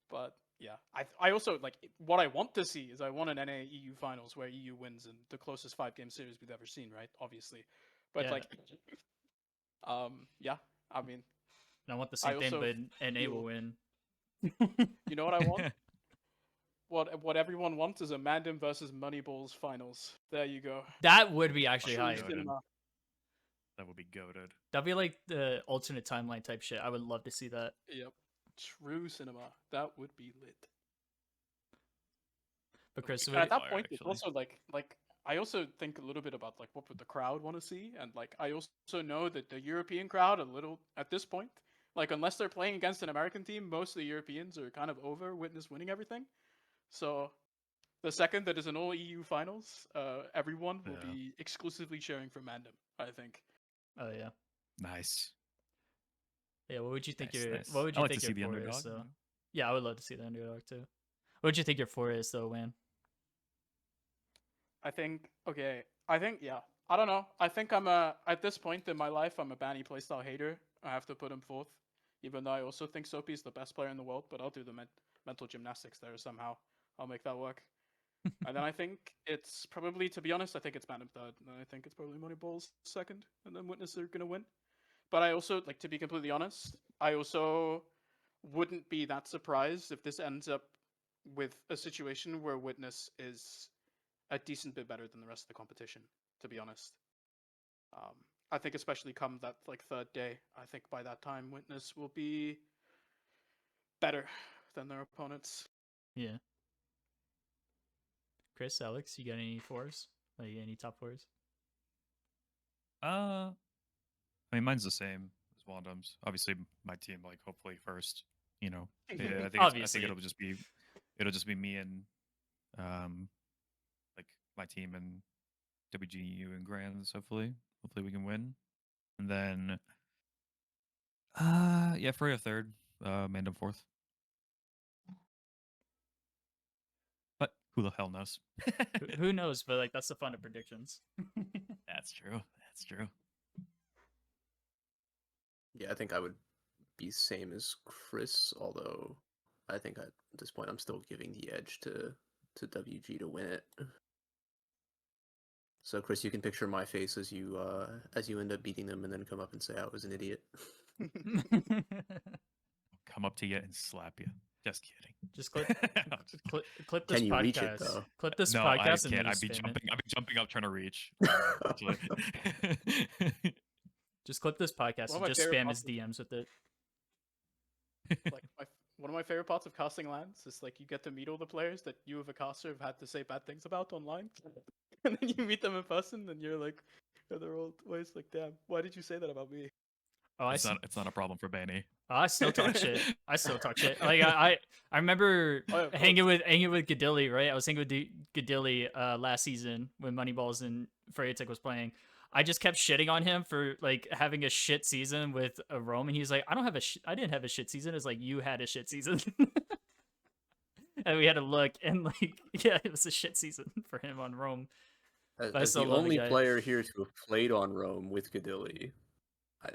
but yeah, I also like what I want to see is I want an NA EU finals where EU wins in the closest 5-game series we've ever seen, right? Obviously, but Yeah. like, yeah, I mean, And I want the I same thing, also but NA will feel, win. you know what I want? What everyone wants is a Mandem versus Moneyballs finals. There you go. That would be actually True high. Goated. cinema. That would be goaded. That'd be like the alternate timeline type shit. I would love to see that. Yep, true cinema. That would be lit. But Chris, And at that fire, point, it's actually. also like I also think a little bit about like what would the crowd want to see, and like I also know that the European crowd a little at this point, like unless they're playing against an American team, most of the Europeans are kind of over Witness winning everything. So the second that is an all EU finals, everyone will Yeah. be exclusively cheering for Mandem. I think. oh yeah, Nice. yeah. What would you think Nice, your nice. What would I you like to think see your the four underdog. is though? Yeah, I would love to see the underdog too. What would you think your 4 is though, man? I think okay. I think yeah. I don't know. I think I'm a at this point in my life I'm a Banny playstyle hater. I have to put him fourth, even though I also think Soapy is the best player in the world. But I'll do the mental gymnastics there somehow. I'll make that work. And then I think it's probably, to be honest, I think it's Mandem third, and then I think it's probably Moneyballs second, and then Witness are gonna win. But I also like to be completely honest. I also wouldn't be that surprised if this ends up with a situation where Witness is a decent bit better than the rest of the competition, to be honest. Um, I think especially come that like third day, I think by that time Witness will be better than their opponents. Yeah. Chris, Alex, you got any 4s? Like any top 4s? I mean, mine's the same as Wandum's. Obviously, my team, like, hopefully first. Yeah, I think I Obviously. think it'll just be me and like my team and WGU and Grands. Hopefully we can win. And then yeah, Freya third, Mandem fourth. But who the hell knows? Who knows? But like that's the fun of predictions. That's true. That's true. Yeah, I think I would be same as Chris, although I think at this point I'm still giving the edge to WG to win it. So Chris, you can picture my face as you end up beating them, and then come up and say I was an idiot. Come up to you and slap you. Just kidding. Just clip this Can you podcast. reach it, though? Clip this No, podcast I and can't. then I'd be spam jumping. I'd be jumping up trying to reach. it. Just clip this podcast One of and my just favorite spam his parts of- DMs with it. Like one of my favorite parts of casting lands is like you get to meet all the players that you as a caster have had to say bad things about online, and then you meet them in person, and you're like, they're all always like, damn, why did you say that about me? Oh, it's not a problem for Benny. I still talk shit. I still talk shit. Like I remember Oh, yeah, of hanging with Gadilli, right? I was hanging with Gadilli last season when Moneyballs and Freyatek was playing. I just kept shitting on him for like having a shit season with a Rome, and he's like, I didn't have a shit season. It's like you had a shit season. And we had to look, and like, yeah, it was a shit season for him on Rome. But I As the still love the only guy. player here to have played on Rome with Gadilli,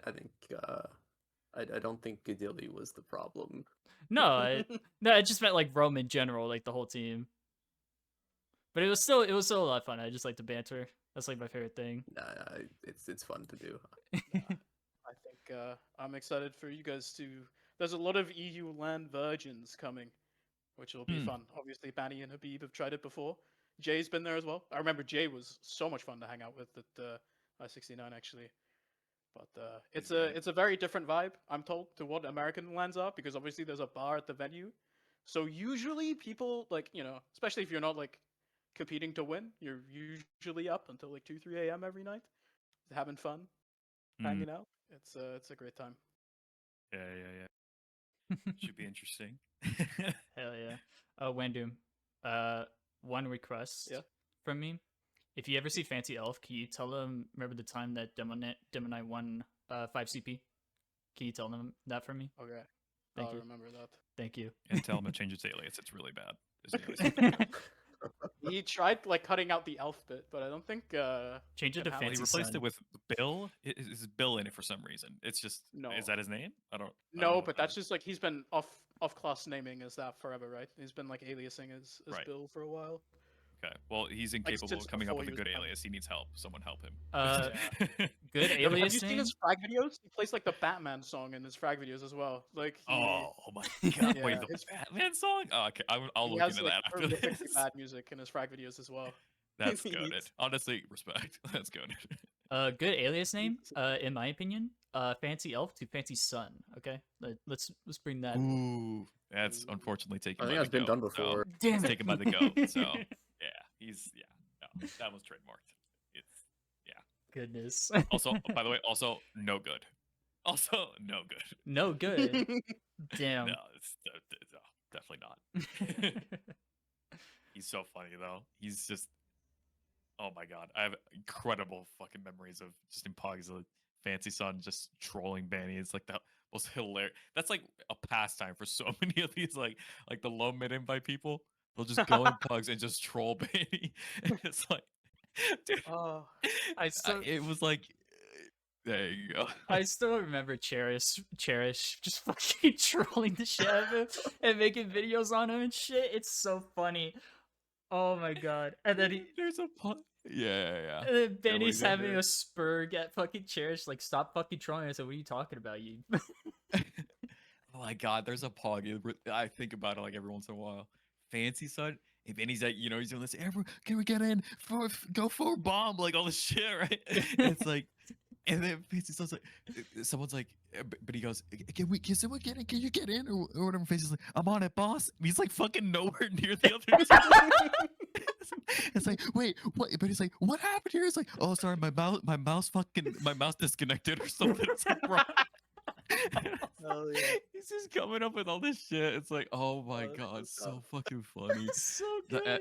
I think I don't think Gadilli was the problem. No, I just meant like Rome in general, like the whole team. But it was still a lot of fun. I just like to banter. That's like my favorite thing. Nah, it's fun to do. I think I'm excited for you guys to. There's a lot of EU land virgins coming, which will be fun. Obviously, Banny and Habib have tried it before. Jay's been there as well. I remember Jay was so much fun to hang out with at I-69 actually. But it's a very different vibe, I'm told, to what American lands are, because obviously there's a bar at the venue. So usually people, like, you know, especially if you're not like competing to win, you're usually up until like 2-3 a.m. every night, having fun, hanging out. It's a great time. Yeah. Should be interesting. Hell yeah. Wandum, one request Yeah. from me. If you ever see Fancy Elf, can you tell them, remember the time that Demonite won 5 CP? Can you tell them that for me? Okay. Thank I'll you. remember that. Thank you. And tell him to change its alias. It's really bad. His alias. He tried like cutting out the elf bit, but I don't think Change it to Well, Well, he Fancy replaced Sun. it with Bill. Is Bill in it for some reason? It's just No. Is that his name? I don't know no, what but that that's is. just like he's been off class naming as that forever, right? He's been like aliasing as Right. Bill for a while. Okay. Well, he's incapable since of coming up before with a he was good born. alias. He needs help. Someone help him. Good Have you alias seen name? his frag videos? He plays like the Batman song in his frag videos as well. Like he, Oh my god! Yeah, Wait, the his- Batman song? Oh, okay, I'll he look has into like that after horrifically this. bad music in his frag videos as well. That's He's- goated. Honestly, respect. That's goated. Good alias name, in my opinion, Fancy Elf to Fancy Sun. Okay, let's bring that. Ooh, that's unfortunately taken. I by think that's the been goat, done before. Damn it's it. taken by the goat. So yeah, no, that was trademarked. It's Goodness. also, by the way, also no good. Also no good. No good. Damn. No, it's definitely not. He's so funny though. He's just, oh my god, I have incredible fucking memories of just in Pogs, Fancy Sun just trolling Banny. It's like the most hilarious. That's like a pastime for so many of these like the low mid invite people. They'll just go in Pogs and just troll Banny. And it's like, dude, Oh, it was like, there you go. I still remember Cherish just fucking trolling the shit out of him and making videos on him and shit. It's so funny. Oh my god. And then There's a pun. Yeah. and then Benny's he's in having there. a spur get fucking Cherish, like, stop fucking trolling. I said, what are you talking about, you? Oh my god, there's a pog. I think about it like every once in a while. Fancy Sun. And then he's like, he's doing this. Can we get in go for a bomb? Like all this shit, right? And it's like, and then Fancy Sun's like, someone's like, but he goes, can someone get in? Can you get in? Or whatever. Fancy's like, I'm on it, boss. And he's like fucking nowhere near the other two. It's like, wait, what? But he's like, what happened here? It's like, oh, sorry, my mouse disconnected or something. It's like, bro. hell yeah. He's just coming up with all this shit. It's like, oh my that's god, what's so up. fucking funny. So The- good.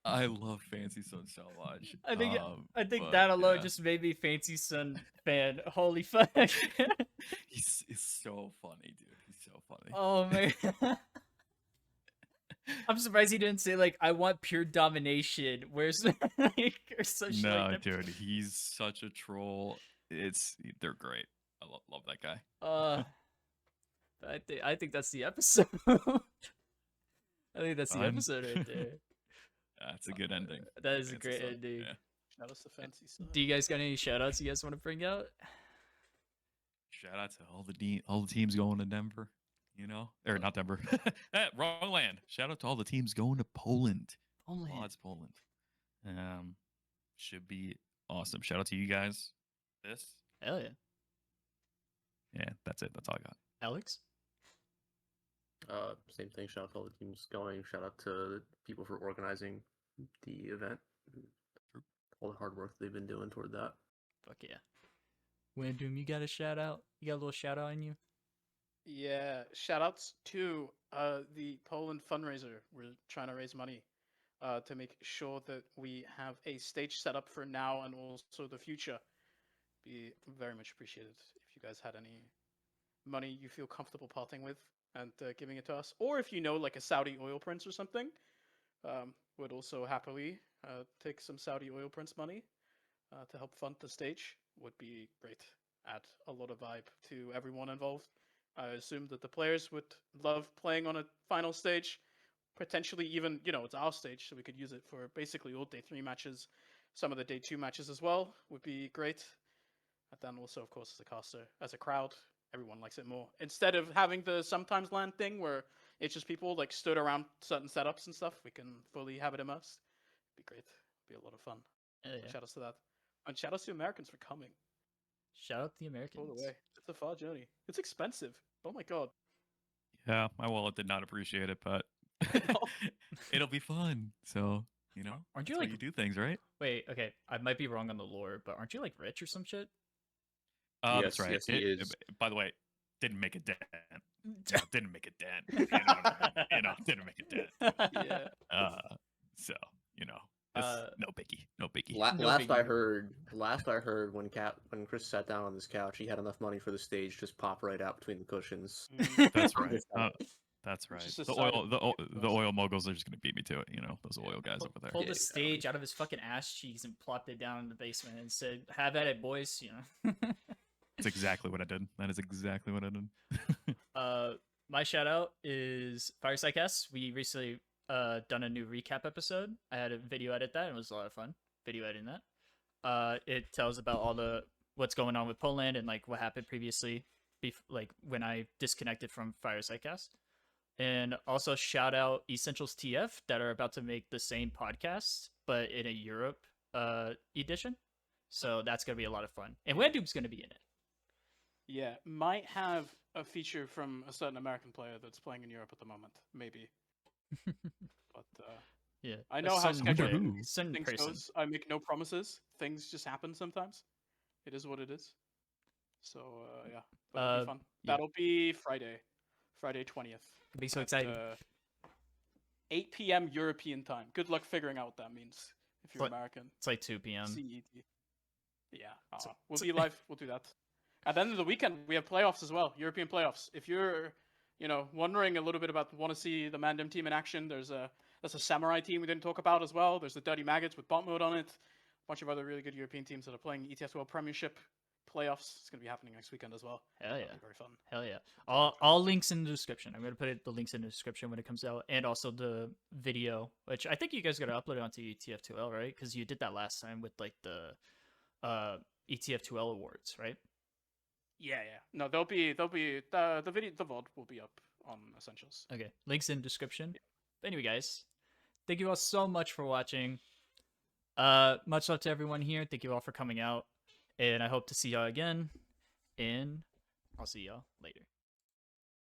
I love Fancy Sun so much. I think but, that alone yeah. just made me Fancy Sun fan. Holy fuck. He's so funny, dude. He's so funny. Oh man. I'm surprised he didn't say like I want pure domination. Where's like or some shit No, like that. dude, he's such a troll. They're great. I love that guy. I think that's the episode. I think that's the Fun. episode right there. That's a good ending. That is a Fancy great stuff, ending. Yeah. Shout out to fancy stuff. Do you guys got any shout outs you guys want to bring out? Shout out to all the teams going to Denver. You know, or not Denver. Wrong land. Shout out to all the teams going to Poland. Only. Oh, it's Poland. Should be awesome. Shout out to you guys. Hell yeah. Yeah, that's it. That's all I got. Alex? Same thing. Shout out to all the teams going. Shout out to the people for organizing the event. All the hard work they've been doing toward that. Fuck yeah. Mandem, you got a shout out? You got a little shout out in you? Yeah, shout outs to the PoLAnd fundraiser. We're trying to raise money to make sure that we have a stage set up for now and also the future. Be very much appreciated if you guys had any money you feel comfortable parting with and giving it to us, or if you know like a Saudi oil prince or something, would also happily take some Saudi oil prince money to help fund the stage. Would be great. Add a lot of vibe to everyone involved. I assume that the players would love playing on a final stage, potentially even, you know, it's our stage, so we could use it for basically all day 3 matches. Some of the day 2 matches as well would be great. And then also, of course, as a caster, as a crowd, everyone likes it more. Instead of having the sometimes land thing where it's just people like stood around certain setups and stuff, we can fully have it immersed. It'd be great. It'd be a lot of fun. Yeah. Shout outs to that. And shout outs to Americans for coming. Shout out the Americans. All the way. It's a far journey. It's expensive. Oh my god. Yeah, my wallet did not appreciate it, but it'll be fun. So, you know, Aren't you that's how like you do things, right? Wait, okay. I might be wrong on the lore, but aren't you like rich or some shit? That's Yes, right. yes, he is. By the way, didn't make a dent. No, didn't make a dent. Didn't make a dent. Yeah. So you know, it's no biggie, no biggie. No Last I biggie. heard, when Chris sat down on this couch, he had enough money for the stage just pop right out between the cushions. That's right. That's right. just a The sign oil, of the, weakness. the oil moguls are just gonna beat me to it. You know, those oil guys over there. Pulled Yeah, the stage out of his fucking ass cheeks and plopped it down in the basement and said, "Have at it, boys." You know. That's exactly what I did. That is exactly what I did. My shout out is Fireside Cast. We recently done a new recap episode. I had a video edit that, and it was a lot of fun. Video editing that. It tells about all the what's going on with PoLAnd and like what happened previously, like when I disconnected from Fireside Cast. And also shout out alexandros.tf that are about to make the same podcast, but in a Europe edition. So that's gonna be a lot of fun. And Mandem's gonna be in it. Yeah, might have a feature from a certain American player that's playing in Europe at the moment, maybe. But Yeah, I know how scheduling certain things person. goes. I make no promises. Things just happen sometimes. It is what it is. So yeah, but it'll be fun. yeah. That'll be Friday 20th. I'd be so at, excited. 8 p.m. European time. Good luck figuring out what that means if you're What? American. It's like 2 p.m. CET. Yeah, we'll be live. We'll do that. At the end of the weekend, we have playoffs as well. European playoffs. If you're, wondering a little bit about, want to see the Mandem team in action, there's a Samurai team we didn't talk about as well. There's the Dirty Maggots with bot mode on it. A bunch of other really good European teams that are playing ETS World Premiership playoffs. It's going to be happening next weekend as well. Hell yeah. That'll be very fun. Hell yeah. All links in the description. I'm going to put the links in the description when it comes out. And also the video, which I think you guys got to upload it onto ETF2L, right? Because you did that last time with like the ETF2L awards, right? Yeah. No, the video, the VOD will be up on Essentials. Okay. Links in the description. Yeah. Anyway, guys, thank you all so much for watching. Much love to everyone here. Thank you all for coming out. And I hope to see y'all again. And I'll see y'all later.